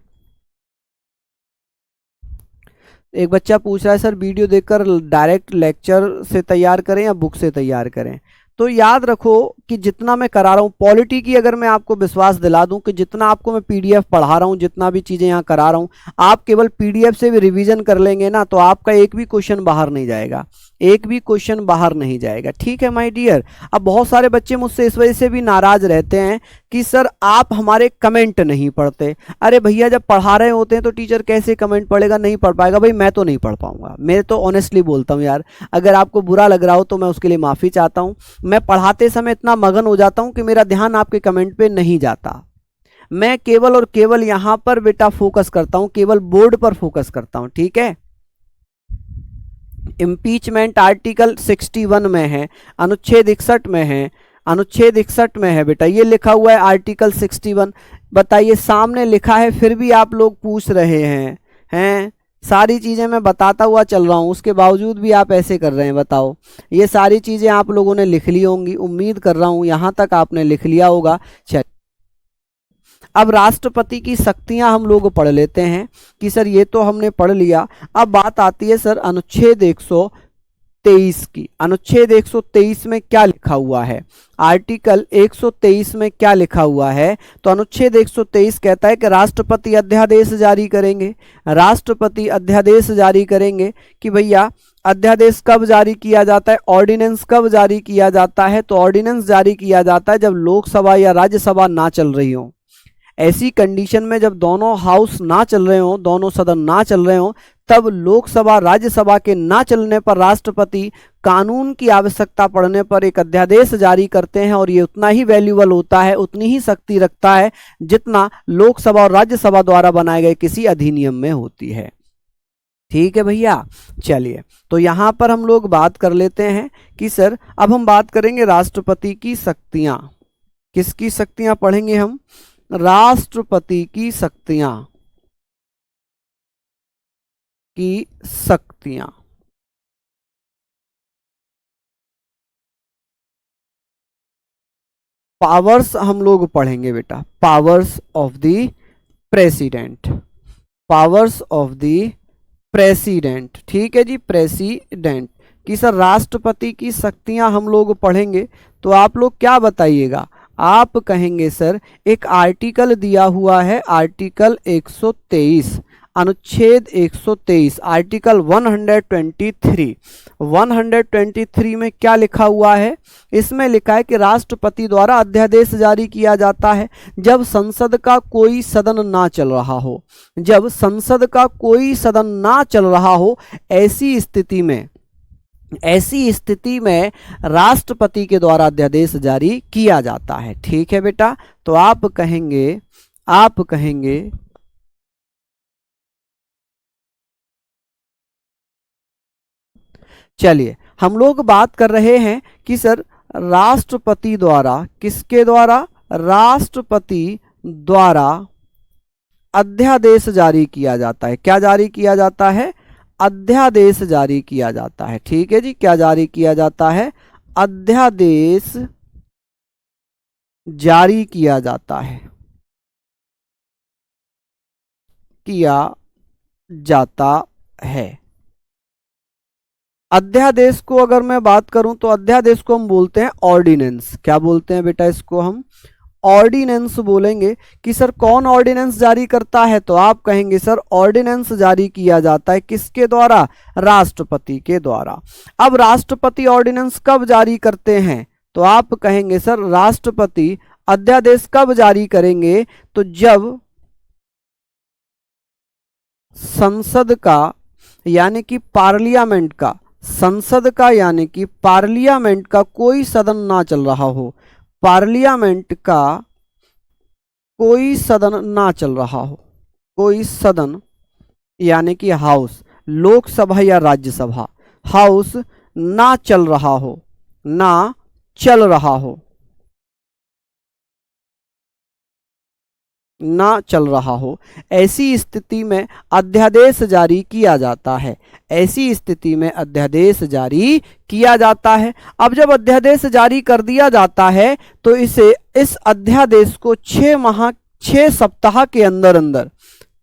A: एक बच्चा पूछ रहा है सर वीडियो देखकर डायरेक्ट लेक्चर से तैयार करें या बुक से तैयार करें। तो याद रखो कि जितना मैं करा रहा हूँ, पॉलिटी की अगर मैं आपको विश्वास दिला दूं कि जितना आपको मैं पीडीएफ पढ़ा रहा हूँ, जितना भी चीज़ें यहाँ करा रहा हूँ, आप केवल पीडीएफ से भी रिवीजन कर लेंगे ना, तो आपका एक भी क्वेश्चन बाहर नहीं जाएगा, एक भी क्वेश्चन बाहर नहीं जाएगा। ठीक है माय डियर। अब बहुत सारे बच्चे मुझसे इस वजह से भी नाराज रहते हैं कि सर आप हमारे कमेंट नहीं पढ़ते। अरे भैया जब पढ़ा रहे होते हैं तो टीचर कैसे कमेंट पढ़ेगा, नहीं पढ़ पाएगा। भाई मैं तो नहीं पढ़ पाऊंगा, मैं तो ऑनेस्टली बोलता हूँ यार, अगर आपको बुरा लग रहा हो तो मैं उसके लिए माफ़ी चाहता हूँ। मैं पढ़ाते समय इतना मगन हो जाता हूँ कि मेरा ध्यान आपके कमेंट पे नहीं जाता। मैं केवल और केवल यहाँ पर बेटा फोकस करता हूँ, केवल बोर्ड पर फोकस करता हूँ। ठीक है, इम्पीचमेंट आर्टिकल 61 में है, अनुच्छेद 61 में है, अनुच्छेद 61 में है बेटा, ये लिखा हुआ है आर्टिकल 61। बताइए, सामने लिखा है फिर भी आप लोग पूछ रहे हैं सारी चीज़ें मैं बताता हुआ चल रहा हूँ, उसके बावजूद भी आप ऐसे कर रहे हैं। बताओ, ये सारी चीज़ें आप लोगों ने लिख ली होंगी, उम्मीद कर रहा हूँ यहाँ तक आपने लिख लिया होगा। चल अब राष्ट्रपति की शक्तियां हम लोग पढ़ लेते हैं कि सर ये तो हमने पढ़ लिया। अब बात आती है सर अनुच्छेद 123 की, अनुच्छेद 123 में क्या लिखा हुआ है, आर्टिकल 123 में क्या लिखा हुआ है, तो अनुच्छेद 123 कहता है कि राष्ट्रपति अध्यादेश जारी करेंगे। राष्ट्रपति अध्यादेश जारी करेंगे कि भैया अध्यादेश कब जारी किया जाता है, ऑर्डिनेंस कब जारी किया जाता है, तो ऑर्डिनेंस जारी किया जाता है जब लोकसभा या राज्यसभा ना चल रही हो। ऐसी कंडीशन में जब दोनों हाउस ना चल रहे हो, दोनों सदन ना चल रहे हो, तब लोकसभा राज्यसभा के ना चलने पर राष्ट्रपति कानून की आवश्यकता पड़ने पर एक अध्यादेश जारी करते हैं, और ये उतना ही वैल्यूएबल होता है, उतनी ही शक्ति रखता है जितना लोकसभा और राज्यसभा द्वारा बनाए गए किसी अधिनियम में होती है। ठीक है भैया, चलिए तो यहां पर हम लोग बात कर लेते हैं कि सर अब हम बात करेंगे राष्ट्रपति की शक्तियां। किसकी शक्तियां पढ़ेंगे हम, राष्ट्रपति की शक्तियां, की शक्तियां। पावर्स हम लोग पढ़ेंगे बेटा, powers of the president, powers of the president. ठीक है जी, प्रेसिडेंट कि सर राष्ट्रपति की शक्तियां हम लोग पढ़ेंगे, तो आप लोग क्या बताइएगा, आप कहेंगे सर एक आर्टिकल दिया हुआ है, आर्टिकल 123, अनुच्छेद 123, आर्टिकल 123, 123 में क्या लिखा हुआ है, इसमें लिखा है कि राष्ट्रपति द्वारा अध्यादेश जारी किया जाता है जब संसद का कोई सदन ना चल रहा हो, जब संसद का कोई सदन ना चल रहा हो, ऐसी स्थिति में राष्ट्रपति के द्वारा अध्यादेश जारी किया जाता है। ठीक है बेटा, तो आप कहेंगे चलिए हम लोग बात कर रहे हैं कि सर राष्ट्रपति द्वारा, किसके द्वारा, राष्ट्रपति द्वारा अध्यादेश जारी किया जाता है। क्या जारी किया जाता है, अध्यादेश जारी किया जाता है। ठीक है जी, क्या जारी किया जाता है, अध्यादेश जारी किया जाता है, किया जाता है। अध्यादेश को अगर मैं बात करूं तो अध्यादेश को हम बोलते हैं ऑर्डिनेंस। क्या बोलते हैं बेटा, इसको हम ऑर्डिनेंस बोलेंगे। कि सर कौन ऑर्डिनेंस जारी करता है, तो आप कहेंगे सर ऑर्डिनेंस जारी किया जाता है किसके द्वारा, राष्ट्रपति के द्वारा। अब राष्ट्रपति ऑर्डिनेंस कब जारी करते हैं, तो आप कहेंगे सर राष्ट्रपति अध्यादेश कब जारी करेंगे, तो जब संसद का यानी कि पार्लियामेंट का, संसद का यानी कि पार्लियामेंट का कोई सदन ना चल रहा हो, पार्लियामेंट का कोई सदन ना चल रहा हो, कोई सदन यानी कि हाउस, लोकसभा या राज्यसभा, हाउस ना चल रहा हो, ना चल रहा हो, ना चल रहा हो, ऐसी स्थिति में अध्यादेश जारी किया जाता है। ऐसी स्थिति में अध्यादेश जारी किया जाता है। अब जब अध्यादेश जारी कर दिया जाता है तो इस अध्यादेश को 6 सप्ताह के अंदर अंदर,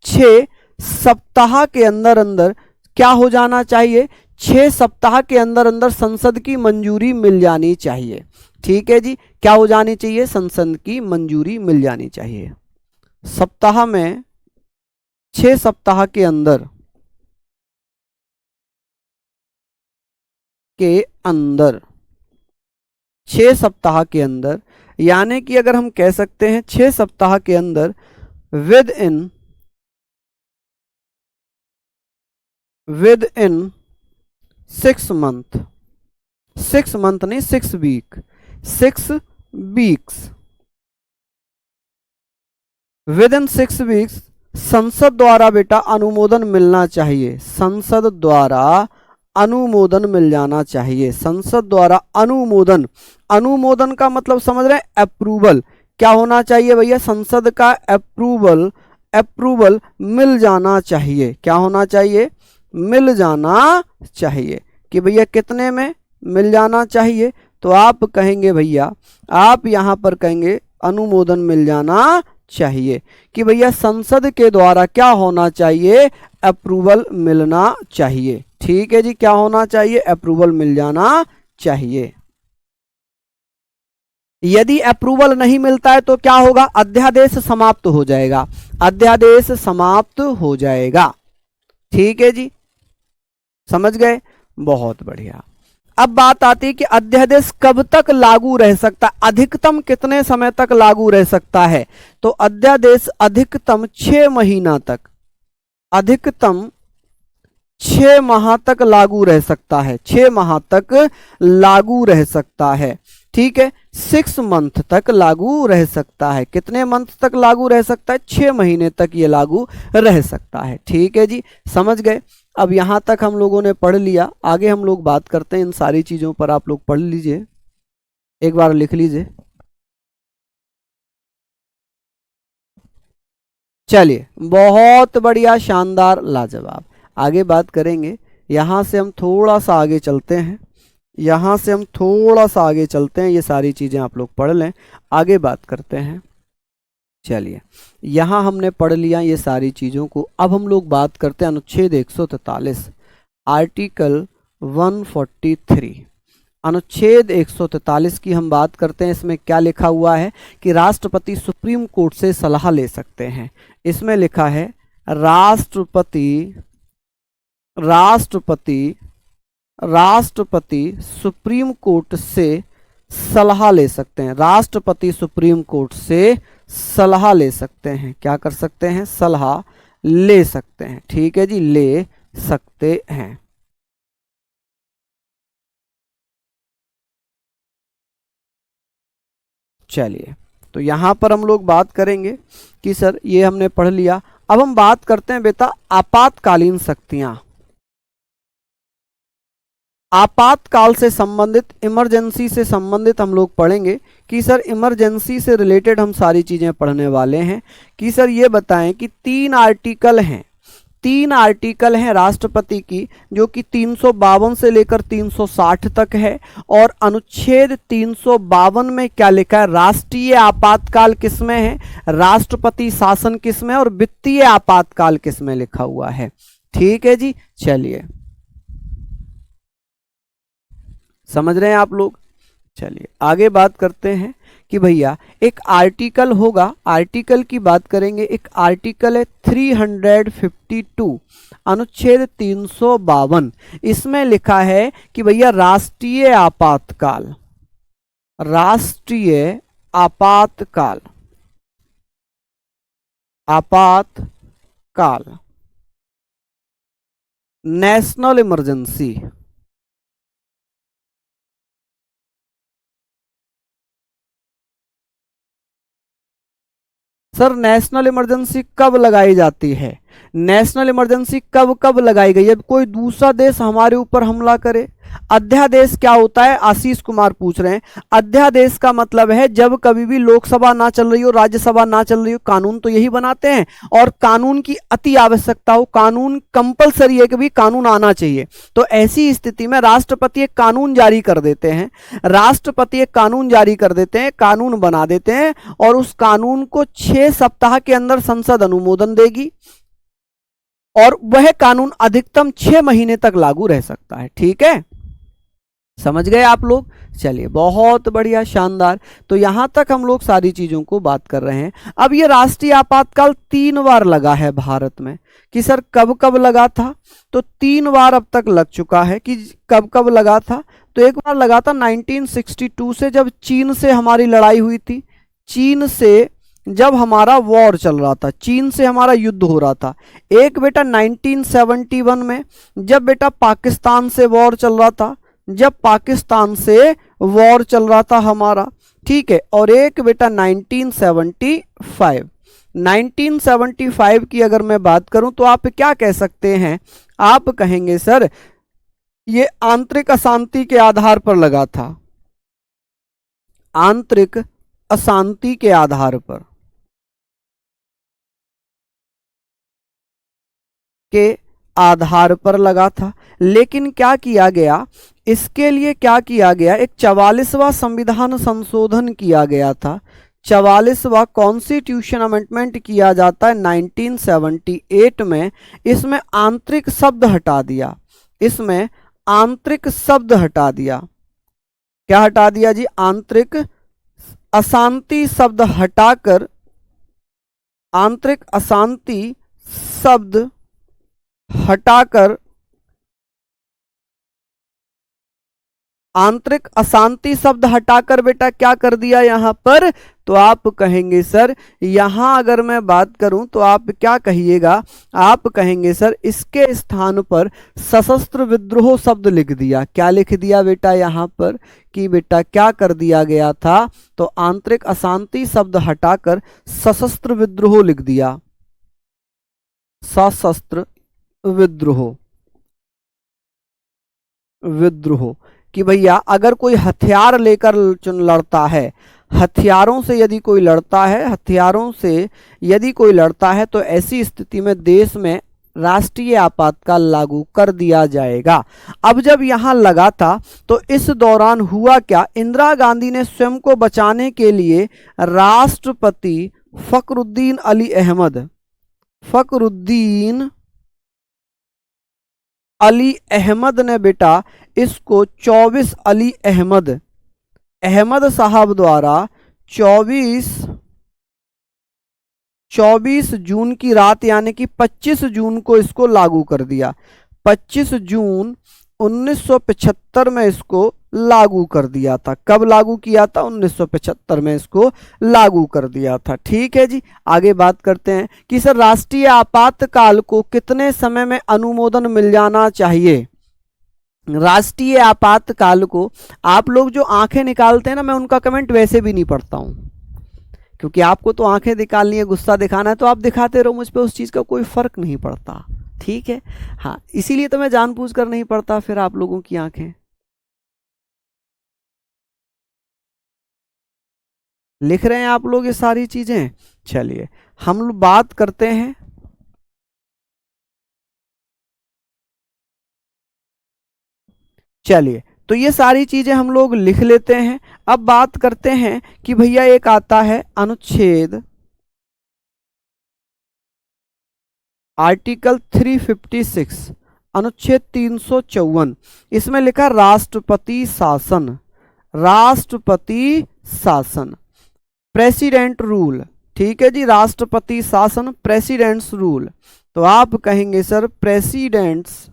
A: 6 सप्ताह के अंदर अंदर क्या हो जाना चाहिए, 6 सप्ताह के अंदर अंदर संसद की मंजूरी मिल जानी चाहिए। ठीक है जी, क्या हो जानी चाहिए, संसद की मंजूरी मिल जानी चाहिए। सप्ताह में 6 सप्ताह के अंदर के अंदर 6 सप्ताह के अंदर, यानी कि अगर हम कह सकते हैं 6 सप्ताह के अंदर विद इन 6 मंथ, 6 मंथ नहीं 6 week, 6 weeks, within 6 weeks संसद द्वारा बेटा अनुमोदन मिलना चाहिए, संसद द्वारा अनुमोदन मिल जाना चाहिए, संसद द्वारा अनुमोदन। अनुमोदन का मतलब समझ रहे हैं, अप्रूवल। क्या होना चाहिए भैया, संसद का अप्रूवल मिल जाना चाहिए। क्या होना चाहिए, मिल जाना चाहिए। कि भैया कितने में मिल जाना चाहिए, तो आप कहेंगे भैया, आप यहां पर कहेंगे अनुमोदन मिल जाना चाहिए। कि भैया संसद के द्वारा क्या होना चाहिए, अप्रूवल मिलना चाहिए। ठीक है जी, क्या होना चाहिए, अप्रूवल मिल जाना चाहिए। यदि अप्रूवल नहीं मिलता है तो क्या होगा, अध्यादेश समाप्त हो जाएगा, अध्यादेश समाप्त हो जाएगा। ठीक है जी, समझ गए, बहुत बढ़िया। अब बात आती है कि अध्यादेश कब तक लागू रह सकता है, अधिकतम कितने समय तक लागू रह सकता है। तो अध्यादेश अधिकतम 6 महीना तक, अधिकतम 6 माह तक लागू रह सकता है, 6 माह तक लागू रह सकता है। ठीक है, 6 मंथ तक लागू रह सकता है। कितने मंथ तक लागू रह सकता है, 6 महीने तक ये लागू रह सकता है। ठीक है जी, समझ गए। अब यहां तक हम लोगों ने पढ़ लिया, आगे हम लोग बात करते हैं इन सारी चीजों पर। आप लोग पढ़ लीजिए, एक बार लिख लीजिए। चलिए, बहुत बढ़िया, शानदार, लाजवाब। आगे बात करेंगे, यहां से हम थोड़ा सा आगे चलते हैं, यहां से हम थोड़ा सा आगे चलते हैं। ये सारी चीजें आप लोग पढ़ लें, आगे बात करते हैं। चलिए, यहां हमने पढ़ लिया ये सारी चीजों को। अब हम लोग बात करते हैं अनुच्छेद 143, आर्टिकल 143। अनुच्छेद 143 की हम बात करते हैं। इसमें क्या लिखा हुआ है कि राष्ट्रपति सुप्रीम कोर्ट से सलाह ले सकते हैं। इसमें लिखा है राष्ट्रपति राष्ट्रपति राष्ट्रपति सुप्रीम कोर्ट से सलाह ले सकते हैं। राष्ट्रपति सुप्रीम कोर्ट से सलाह ले सकते हैं। क्या कर सकते हैं, सलाह ले सकते हैं। ठीक है जी, ले सकते हैं। चलिए, तो यहां पर हम लोग बात करेंगे कि सर ये हमने पढ़ लिया। अब हम बात करते हैं बेटा आपातकालीन शक्तियां। आपातकाल से संबंधित, इमरजेंसी से संबंधित हम लोग पढ़ेंगे कि सर इमरजेंसी से रिलेटेड हम सारी चीजें पढ़ने वाले हैं। कि सर ये बताएं कि 3 आर्टिकल हैं, 3 आर्टिकल हैं राष्ट्रपति की, जो कि 352 से लेकर 360 तक है। और अनुच्छेद 352 में क्या लिखा है, राष्ट्रीय आपातकाल किसमें है, राष्ट्रपति शासन किसमें, और वित्तीय आपातकाल किसमें लिखा हुआ है। ठीक है जी, चलिए, समझ रहे हैं आप लोग। चलिए आगे बात करते हैं कि भैया एक आर्टिकल होगा, आर्टिकल की बात करेंगे। एक आर्टिकल है 352, अनुच्छेद 352। इसमें लिखा है कि भैया राष्ट्रीय आपातकाल, राष्ट्रीय आपातकाल, आपातकाल, national emergency, sir national emergency कब लगाई जाती है, नेशनल इमरजेंसी कब कब लगाई गई है। कोई दूसरा देश हमारे ऊपर हमला करे, अध्यादेश क्या होता है, आशीष कुमार पूछ रहे हैं। अध्यादेश का मतलब है जब कभी भी लोकसभा ना चल रही हो, राज्यसभा ना चल रही हो, कानून तो यही बनाते हैं, और कानून की अति आवश्यकता हो, कानून कंपलसरी है कि भी कानून आना चाहिए। तो ऐसी स्थिति में राष्ट्रपति एक कानून जारी कर देते हैं, राष्ट्रपति एक कानून जारी कर देते हैं, कानून बना देते हैं, और उस कानून को 6 सप्ताह के अंदर संसद अनुमोदन देगी, और वह कानून अधिकतम 6 महीने तक लागू रह सकता है। ठीक है, समझ गए आप लोग। चलिए, बहुत बढ़िया, शानदार। तो यहां तक हम लोग सारी चीजों को बात कर रहे हैं। अब ये राष्ट्रीय आपातकाल 3 बार लगा है भारत में। कि सर कब कब लगा था, तो 3 बार अब तक लग चुका है। कि कब कब लगा था, तो एक बार लगा था 1962 से, जब चीन से हमारी लड़ाई हुई थी, चीन से जब हमारा वॉर चल रहा था, चीन से हमारा युद्ध हो रहा था। एक बेटा 1971 में, जब बेटा पाकिस्तान से वॉर चल रहा था, जब पाकिस्तान से वॉर चल रहा था हमारा। ठीक है, और एक बेटा 1975, 1975 की अगर मैं बात करूं तो आप क्या कह सकते हैं, आप कहेंगे सर ये आंतरिक अशांति के आधार पर लगा था, आंतरिक अशांति के आधार पर, के आधार पर लगा था। लेकिन क्या किया गया, इसके लिए क्या किया गया, एक 44वां संविधान संशोधन किया गया था। 44वां कॉन्स्टिट्यूशन अमेंडमेंट किया जाता है 1978 में। इसमें आंतरिक शब्द हटा दिया। इसमें आंतरिक शब्द हटा दिया। क्या हटा दिया जी? आंतरिक अशांति शब्द हटाकर आंतरिक अशांति शब्द हटाकर आंतरिक अशांति शब्द हटाकर बेटा क्या कर दिया यहां पर? तो आप कहेंगे सर, यहां अगर मैं बात करूं तो आप क्या कहिएगा? आप कहेंगे सर इसके स्थान पर सशस्त्र विद्रोह शब्द लिख दिया। क्या लिख दिया बेटा यहां पर? कि बेटा क्या कर दिया गया था? तो आंतरिक अशांति शब्द हटाकर सशस्त्र विद्रोह लिख दिया। सशस्त्र विद्रोह, विद्रोह कि भैया अगर कोई हथियार लेकर लड़ता है, हथियारों से यदि कोई लड़ता है, हथियारों से यदि कोई लड़ता है तो ऐसी स्थिति में देश में राष्ट्रीय आपातकाल लागू कर दिया जाएगा। अब जब यहां लगा था तो इस दौरान हुआ क्या? इंदिरा गांधी ने स्वयं को बचाने के लिए राष्ट्रपति फखरुद्दीन अली अहमद ने बेटा इसको 24 अली अहमद साहब द्वारा 24 जून की रात यानी कि 25 जून को इसको लागू कर दिया। 25 जून 1975 में इसको लागू कर दिया था। कब लागू किया था? 1975 में इसको लागू कर दिया था। ठीक है जी, आगे बात करते हैं कि सर राष्ट्रीय आपातकाल को कितने समय में अनुमोदन मिल जाना चाहिए? राष्ट्रीय आपातकाल को आप लोग जो आंखें निकालते हैं ना, मैं उनका कमेंट वैसे भी नहीं पढ़ता हूं, क्योंकि आपको तो आंखें निकालनी है, गुस्सा दिखाना है तो आप दिखाते रहो, मुझ पे उस चीज़ का कोई फर्क नहीं पड़ता। ठीक है, हाँ, इसीलिए तो मैं जानबूझकर नहीं पढ़ता फिर आप लोगों की आंखें। लिख रहे हैं आप लोग ये सारी चीजें। चलिए हम लोग बात करते हैं, चलिए तो ये सारी चीजें हम लोग लिख लेते हैं। अब बात करते हैं कि भैया एक आता है अनुच्छेद आर्टिकल 356, अनुच्छेद 354, इसमें लिखा राष्ट्रपति शासन, राष्ट्रपति शासन, प्रेसिडेंट रूल। ठीक है जी, राष्ट्रपति शासन, प्रेसिडेंट्स रूल। तो आप कहेंगे sir presidents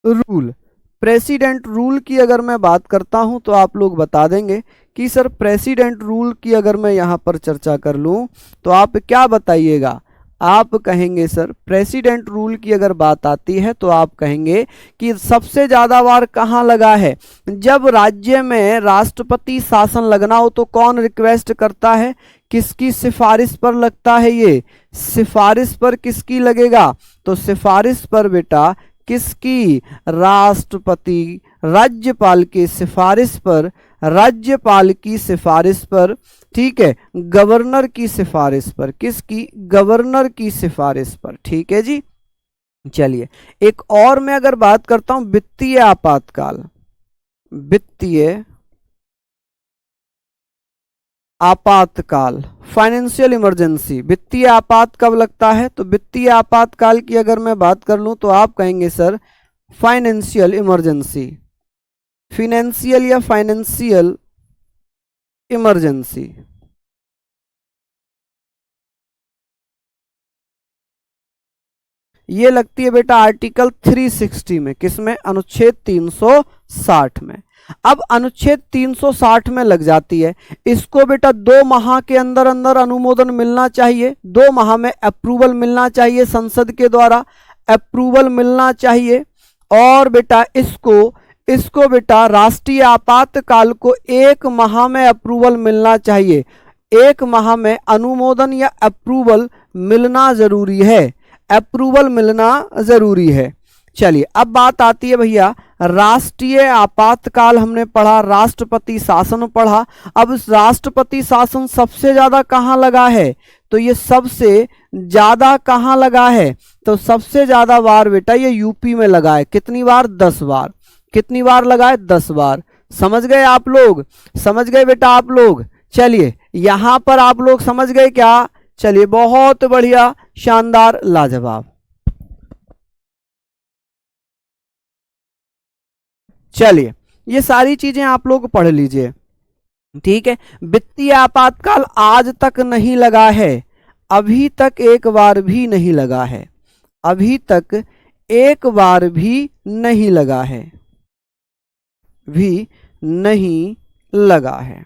A: rule. President rule की अगर मैं बात करता हूं तो आप लोग बता देंगे कि सर प्रेसिडेंट रूल की अगर मैं यहां पर चर्चा कर लूं तो आप क्या बताइएगा? आप कहेंगे सर प्रेसिडेंट रूल की अगर बात आती है तो आप कहेंगे कि सबसे ज्यादा बार कहां लगा है? जब राज्य में राष्ट्रपति शासन लगना हो तो कौन रिक्वेस्ट करता है? किसकी सिफारिश पर लगता है? ये सिफारिश पर किसकी लगेगा? तो सिफारिश पर बेटा किसकी? राष्ट्रपति, राज्यपाल की सिफारिश पर, राज्यपाल की सिफारिश पर। ठीक है, गवर्नर की सिफारिश पर। किसकी? गवर्नर की सिफारिश पर। ठीक है जी, चलिए एक और मैं अगर बात करता हूं वित्तीय आपातकाल, वित्तीय आपातकाल, फाइनेंशियल इमरजेंसी। वित्तीय आपात कब लगता है? तो वित्तीय आपातकाल की अगर मैं बात कर लूं तो आप कहेंगे सर फाइनेंशियल इमरजेंसी, फिनेंशियल या फाइनेंशियल इमरजेंसी। ये लगती है बेटा आर्टिकल 360 में। किसमें? अनुच्छेद 360 में। अब अनुच्छेद 360 में लग जाती है, इसको बेटा 2 माह के अंदर अंदर अनुमोदन मिलना चाहिए, 2 माह में अप्रूवल मिलना चाहिए, संसद के द्वारा अप्रूवल मिलना चाहिए। और बेटा इसको बेटा राष्ट्रीय आपातकाल को 1 माह में अप्रूवल मिलना चाहिए, 1 माह में अनुमोदन या अप्रूवल मिलना जरूरी है, अप्रूवल मिलना जरूरी है। चलिए अब बात आती है भैया राष्ट्रीय आपातकाल हमने पढ़ा, राष्ट्रपति शासन पढ़ा। अब इस राष्ट्रपति शासन सबसे ज्यादा कहां लगा है? तो ये सबसे ज्यादा कहां लगा है? तो सबसे ज्यादा बार बेटा ये यूपी में लगा है। कितनी बार? 10 बार। कितनी बार लगा है? 10 बार। समझ गए आप लोग? समझ गए बेटा आप लोग? चलिए यहां पर आप लोग समझ गए क्या? चलिए बहुत बढ़िया, शानदार, लाजवाब। चलिए ये सारी चीजें आप लोग पढ़ लीजिए, ठीक है। वित्तीय आपातकाल आज तक नहीं लगा है, अभी तक एक बार भी नहीं लगा है, अभी तक एक बार भी नहीं लगा है, भी नहीं लगा है,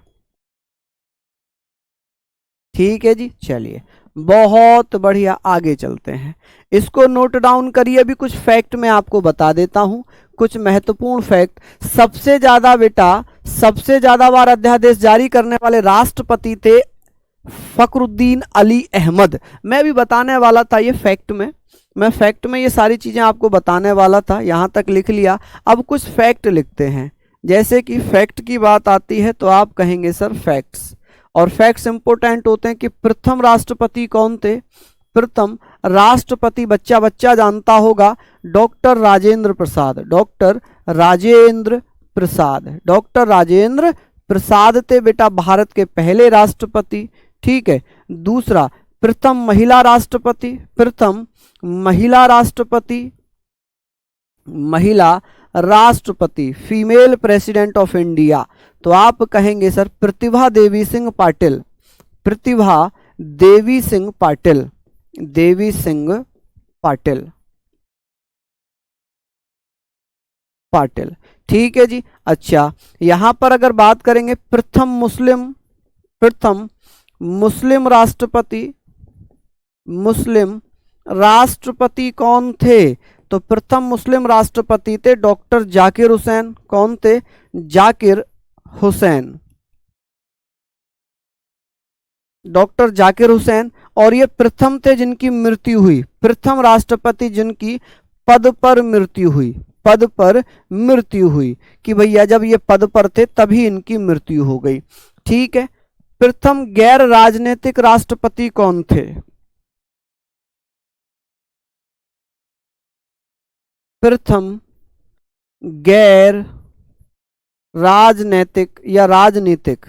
A: ठीक है जी। चलिए बहुत बढ़िया, आगे चलते हैं, इसको नोट डाउन करिए। अभी कुछ फैक्ट मैं आपको बता देता हूं, कुछ महत्वपूर्ण फैक्ट। सबसे ज्यादा बेटा, सबसे ज्यादा बार अध्यादेश जारी करने वाले राष्ट्रपति थे फखरुद्दीन अली अहमद। मैं भी बताने वाला था ये फैक्ट में, मैं फैक्ट में ये सारी चीजें आपको बताने वाला था, यहां तक लिख लिया। अब कुछ फैक्ट लिखते हैं, जैसे कि फैक्ट की बात आती है तो आप कहेंगे सर फैक्ट्स, और फैक्ट्स इंपोर्टेंट होते हैं कि प्रथम राष्ट्रपति कौन थे। प्रथम राष्ट्रपति बच्चा बच्चा जानता होगा, doctor Rajendra Prasad, doctor Rajendra Prasad, doctor Rajendra Prasad थे बेटा भारत के पहले राष्ट्रपति, ठीक है। दूसरा प्रथम महिला राष्ट्रपति, प्रथम महिला राष्ट्रपति, महिला राष्ट्रपति, फीमेल प्रेसिडेंट ऑफ इंडिया, तो आप कहेंगे सर प्रतिभा देवी सिंह पाटिल, प्रतिभा देवी सिंह पाटिल, देवी सिंह पाटिल, पाटिल, ठीक है जी। अच्छा यहां पर अगर बात करेंगे प्रथम मुस्लिम, प्रथम मुस्लिम राष्ट्रपति, मुस्लिम राष्ट्रपति कौन थे, तो प्रथम मुस्लिम राष्ट्रपति थे डॉक्टर जाकिर हुसैन। कौन थे, जाकिर हुसैन, डॉक्टर जाकिर हुसैन। और ये प्रथम थे जिनकी मृत्यु हुई, प्रथम राष्ट्रपति जिनकी पद पर मृत्यु हुई, पद पर मृत्यु हुई, कि भैया जब ये पद पर थे तभी इनकी मृत्यु हो गई, ठीक है। प्रथम गैर राजनीतिक राष्ट्रपति कौन थे, प्रथम गैर राजनीतिक या राजनीतिक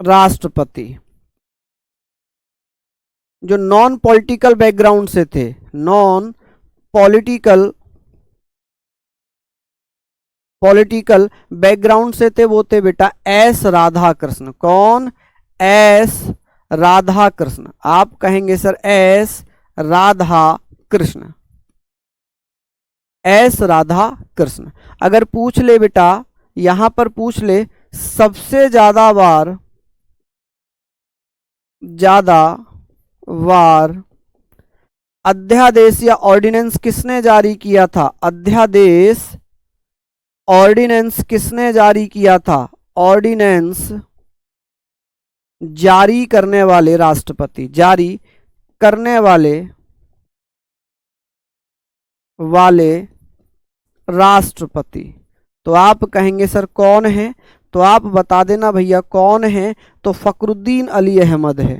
A: राष्ट्रपति जो नॉन पॉलिटिकल बैकग्राउंड से थे, नॉन पॉलिटिकल, पॉलिटिकल बैकग्राउंड से थे, वो थे बेटा एस राधा कृष्ण। कौन, एस राधा कृष्ण, आप कहेंगे sir S Radha Krishna, S Radha Krishna. अगर पूछ ले बेटा, यहां पर पूछ ले सबसे ज्यादा बार, ज्यादा बार अध्यादेश या ऑर्डिनेंस किसने जारी किया था, अध्यादेश ऑर्डिनेंस किसने जारी किया था, ऑर्डिनेंस जारी करने वाले राष्ट्रपति, जारी करने वाले राष्ट्रपति। तो आप कहेंगे सर कौन है, तो आप बता देना भैया कौन है, तो फखरुद्दीन अली अहमद है,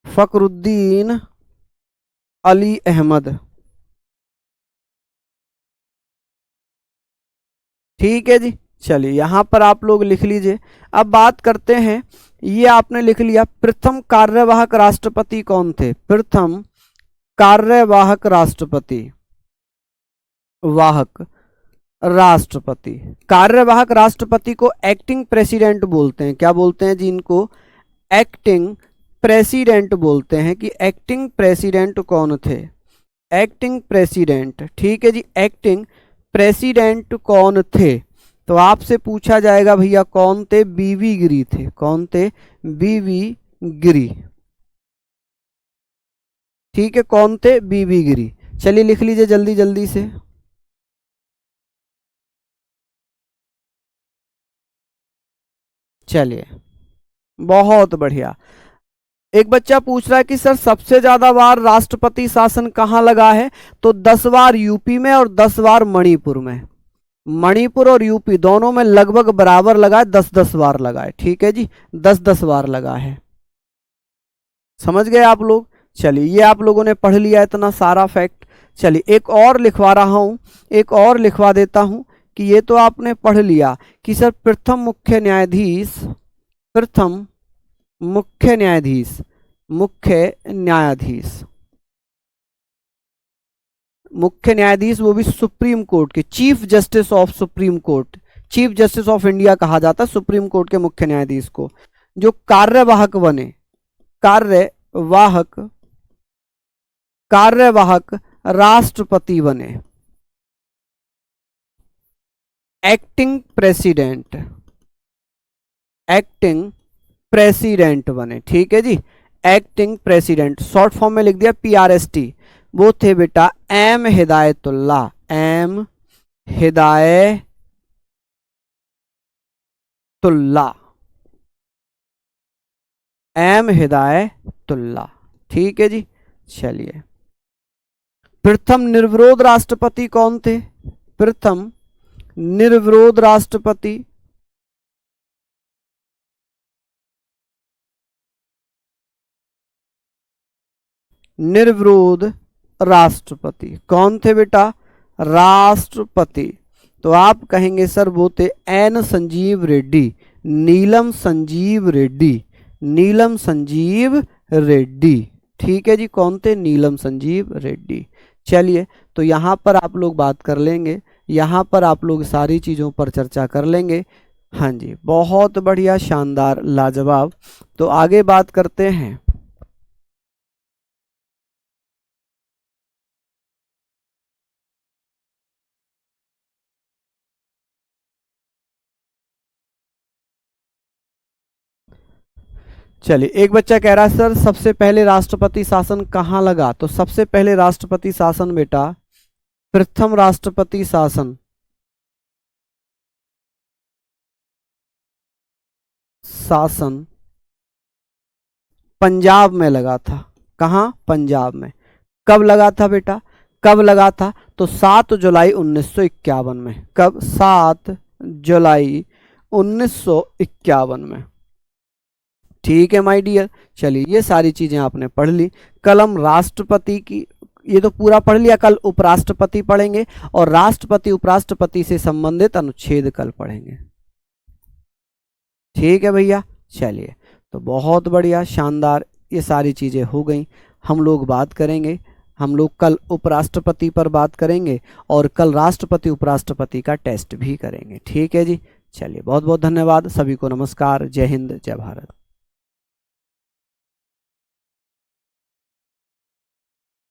A: फखरुद्दीन अली अहमद, ठीक है जी। चलिए यहां पर आप लोग लिख लीजिए। अब बात करते हैं, ये आपने लिख लिया प्रथम कार्यवाहक राष्ट्रपति कौन थे, प्रथम कार्यवाहक राष्ट्रपति, वाहक राष्ट्रपति, कार्यवाहक राष्ट्रपति को एक्टिंग प्रेसिडेंट बोलते हैं। क्या बोलते हैं जी इनको, एक्टिंग प्रेसिडेंट बोलते हैं। कि एक्टिंग प्रेसिडेंट कौन थे, एक्टिंग प्रेसिडेंट, ठीक है जी। एक्टिंग प्रेसिडेंट कौन थे, तो आपसे पूछा जाएगा भैया कौन थे, बीवी गिरी थे। कौन थे, बीवी गिरी, ठीक है, कौन थे, बीवी गिरी। चलिए लिख लीजिए जल्दी जल्दी से। चलिए बहुत बढ़िया। एक बच्चा पूछ रहा है कि सर सबसे ज्यादा बार राष्ट्रपति शासन कहाँ लगा है, तो 10 बार यूपी में और 10 बार मणिपुर में। मणिपुर और यूपी दोनों में लगभग बराबर लगा है, 10-10 बार लगा है, ठीक है जी, 10-10 बार लगा है। समझ गए आप लोग। चलिए ये आप लोगों ने पढ़ लिया इतना सारा फैक्ट। चलिए एक और लिखवा रहा हूं, एक और लिखवा देता हूं कि ये तो आपने पढ़ लिया कि सर प्रथम मुख्य न्यायाधीश, प्रथम मुख्य न्यायाधीश, मुख्य न्यायाधीश, मुख्य न्यायाधीश, वो भी सुप्रीम कोर्ट के, chief justice of supreme court, chief justice of India कहा जाता है सुप्रीम कोर्ट के मुख्य न्यायाधीश को। जो कार्यवाहक बने, कार्यवाहक, कार्यवाहक राष्ट्रपति बने, एक्टिंग प्रेसिडेंट, एक्टिंग प्रेसिडेंट बने, ठीक है जी, एक्टिंग प्रेसिडेंट, शॉर्ट फॉर्म में लिख दिया PRST। वो थे बेटा M Hidayatullah, M Hidayatullah, M Hidayatullah, ठीक है जी। चलिए, प्रथम निर्विरोध राष्ट्रपति कौन थे? प्रथम निर्विरोध राष्ट्रपति निर्विरोध राष्ट्रपति कौन थे बेटा? राष्ट्रपति। तो आप कहेंगे सर वो थे एन संजीव रेड्डी, नीलम संजीव रेड्डी, नीलम संजीव रेड्डी, ठीक है जी। कौन थे? नीलम संजीव रेड्डी। चलिए, तो यहाँ पर आप लोग बात कर लेंगे, यहाँ पर आप लोग सारी चीज़ों पर चर्चा कर लेंगे। हाँ जी, बहुत बढ़िया, शानदार, लाजवाब। तो आगे बात करते हैं। चलिए, एक बच्चा कह रहा है सर सबसे पहले राष्ट्रपति शासन कहाँ लगा? तो सबसे पहले राष्ट्रपति शासन बेटा, प्रथम राष्ट्रपति शासन शासन पंजाब में लगा था। कहाँ? पंजाब में। कब लगा था बेटा? कब लगा था? तो 7 जुलाई 1951 में। कब? 7 जुलाई 1951 में, ठीक है माय डियर। चलिए, ये सारी चीजें आपने पढ़ ली। कलम राष्ट्रपति की ये तो पूरा पढ़ लिया, कल उपराष्ट्रपति पढ़ेंगे और राष्ट्रपति उपराष्ट्रपति से संबंधित अनुच्छेद कल पढ़ेंगे, ठीक है भैया। चलिए, तो बहुत बढ़िया, शानदार, ये सारी चीजें हो गई। हम लोग बात करेंगे, हम लोग कल उपराष्ट्रपति पर बात करेंगे और कल राष्ट्रपति उपराष्ट्रपति का टेस्ट भी करेंगे, ठीक है जी। चलिए, बहुत बहुत धन्यवाद सभी को, नमस्कार, जय हिंद, जय भारत।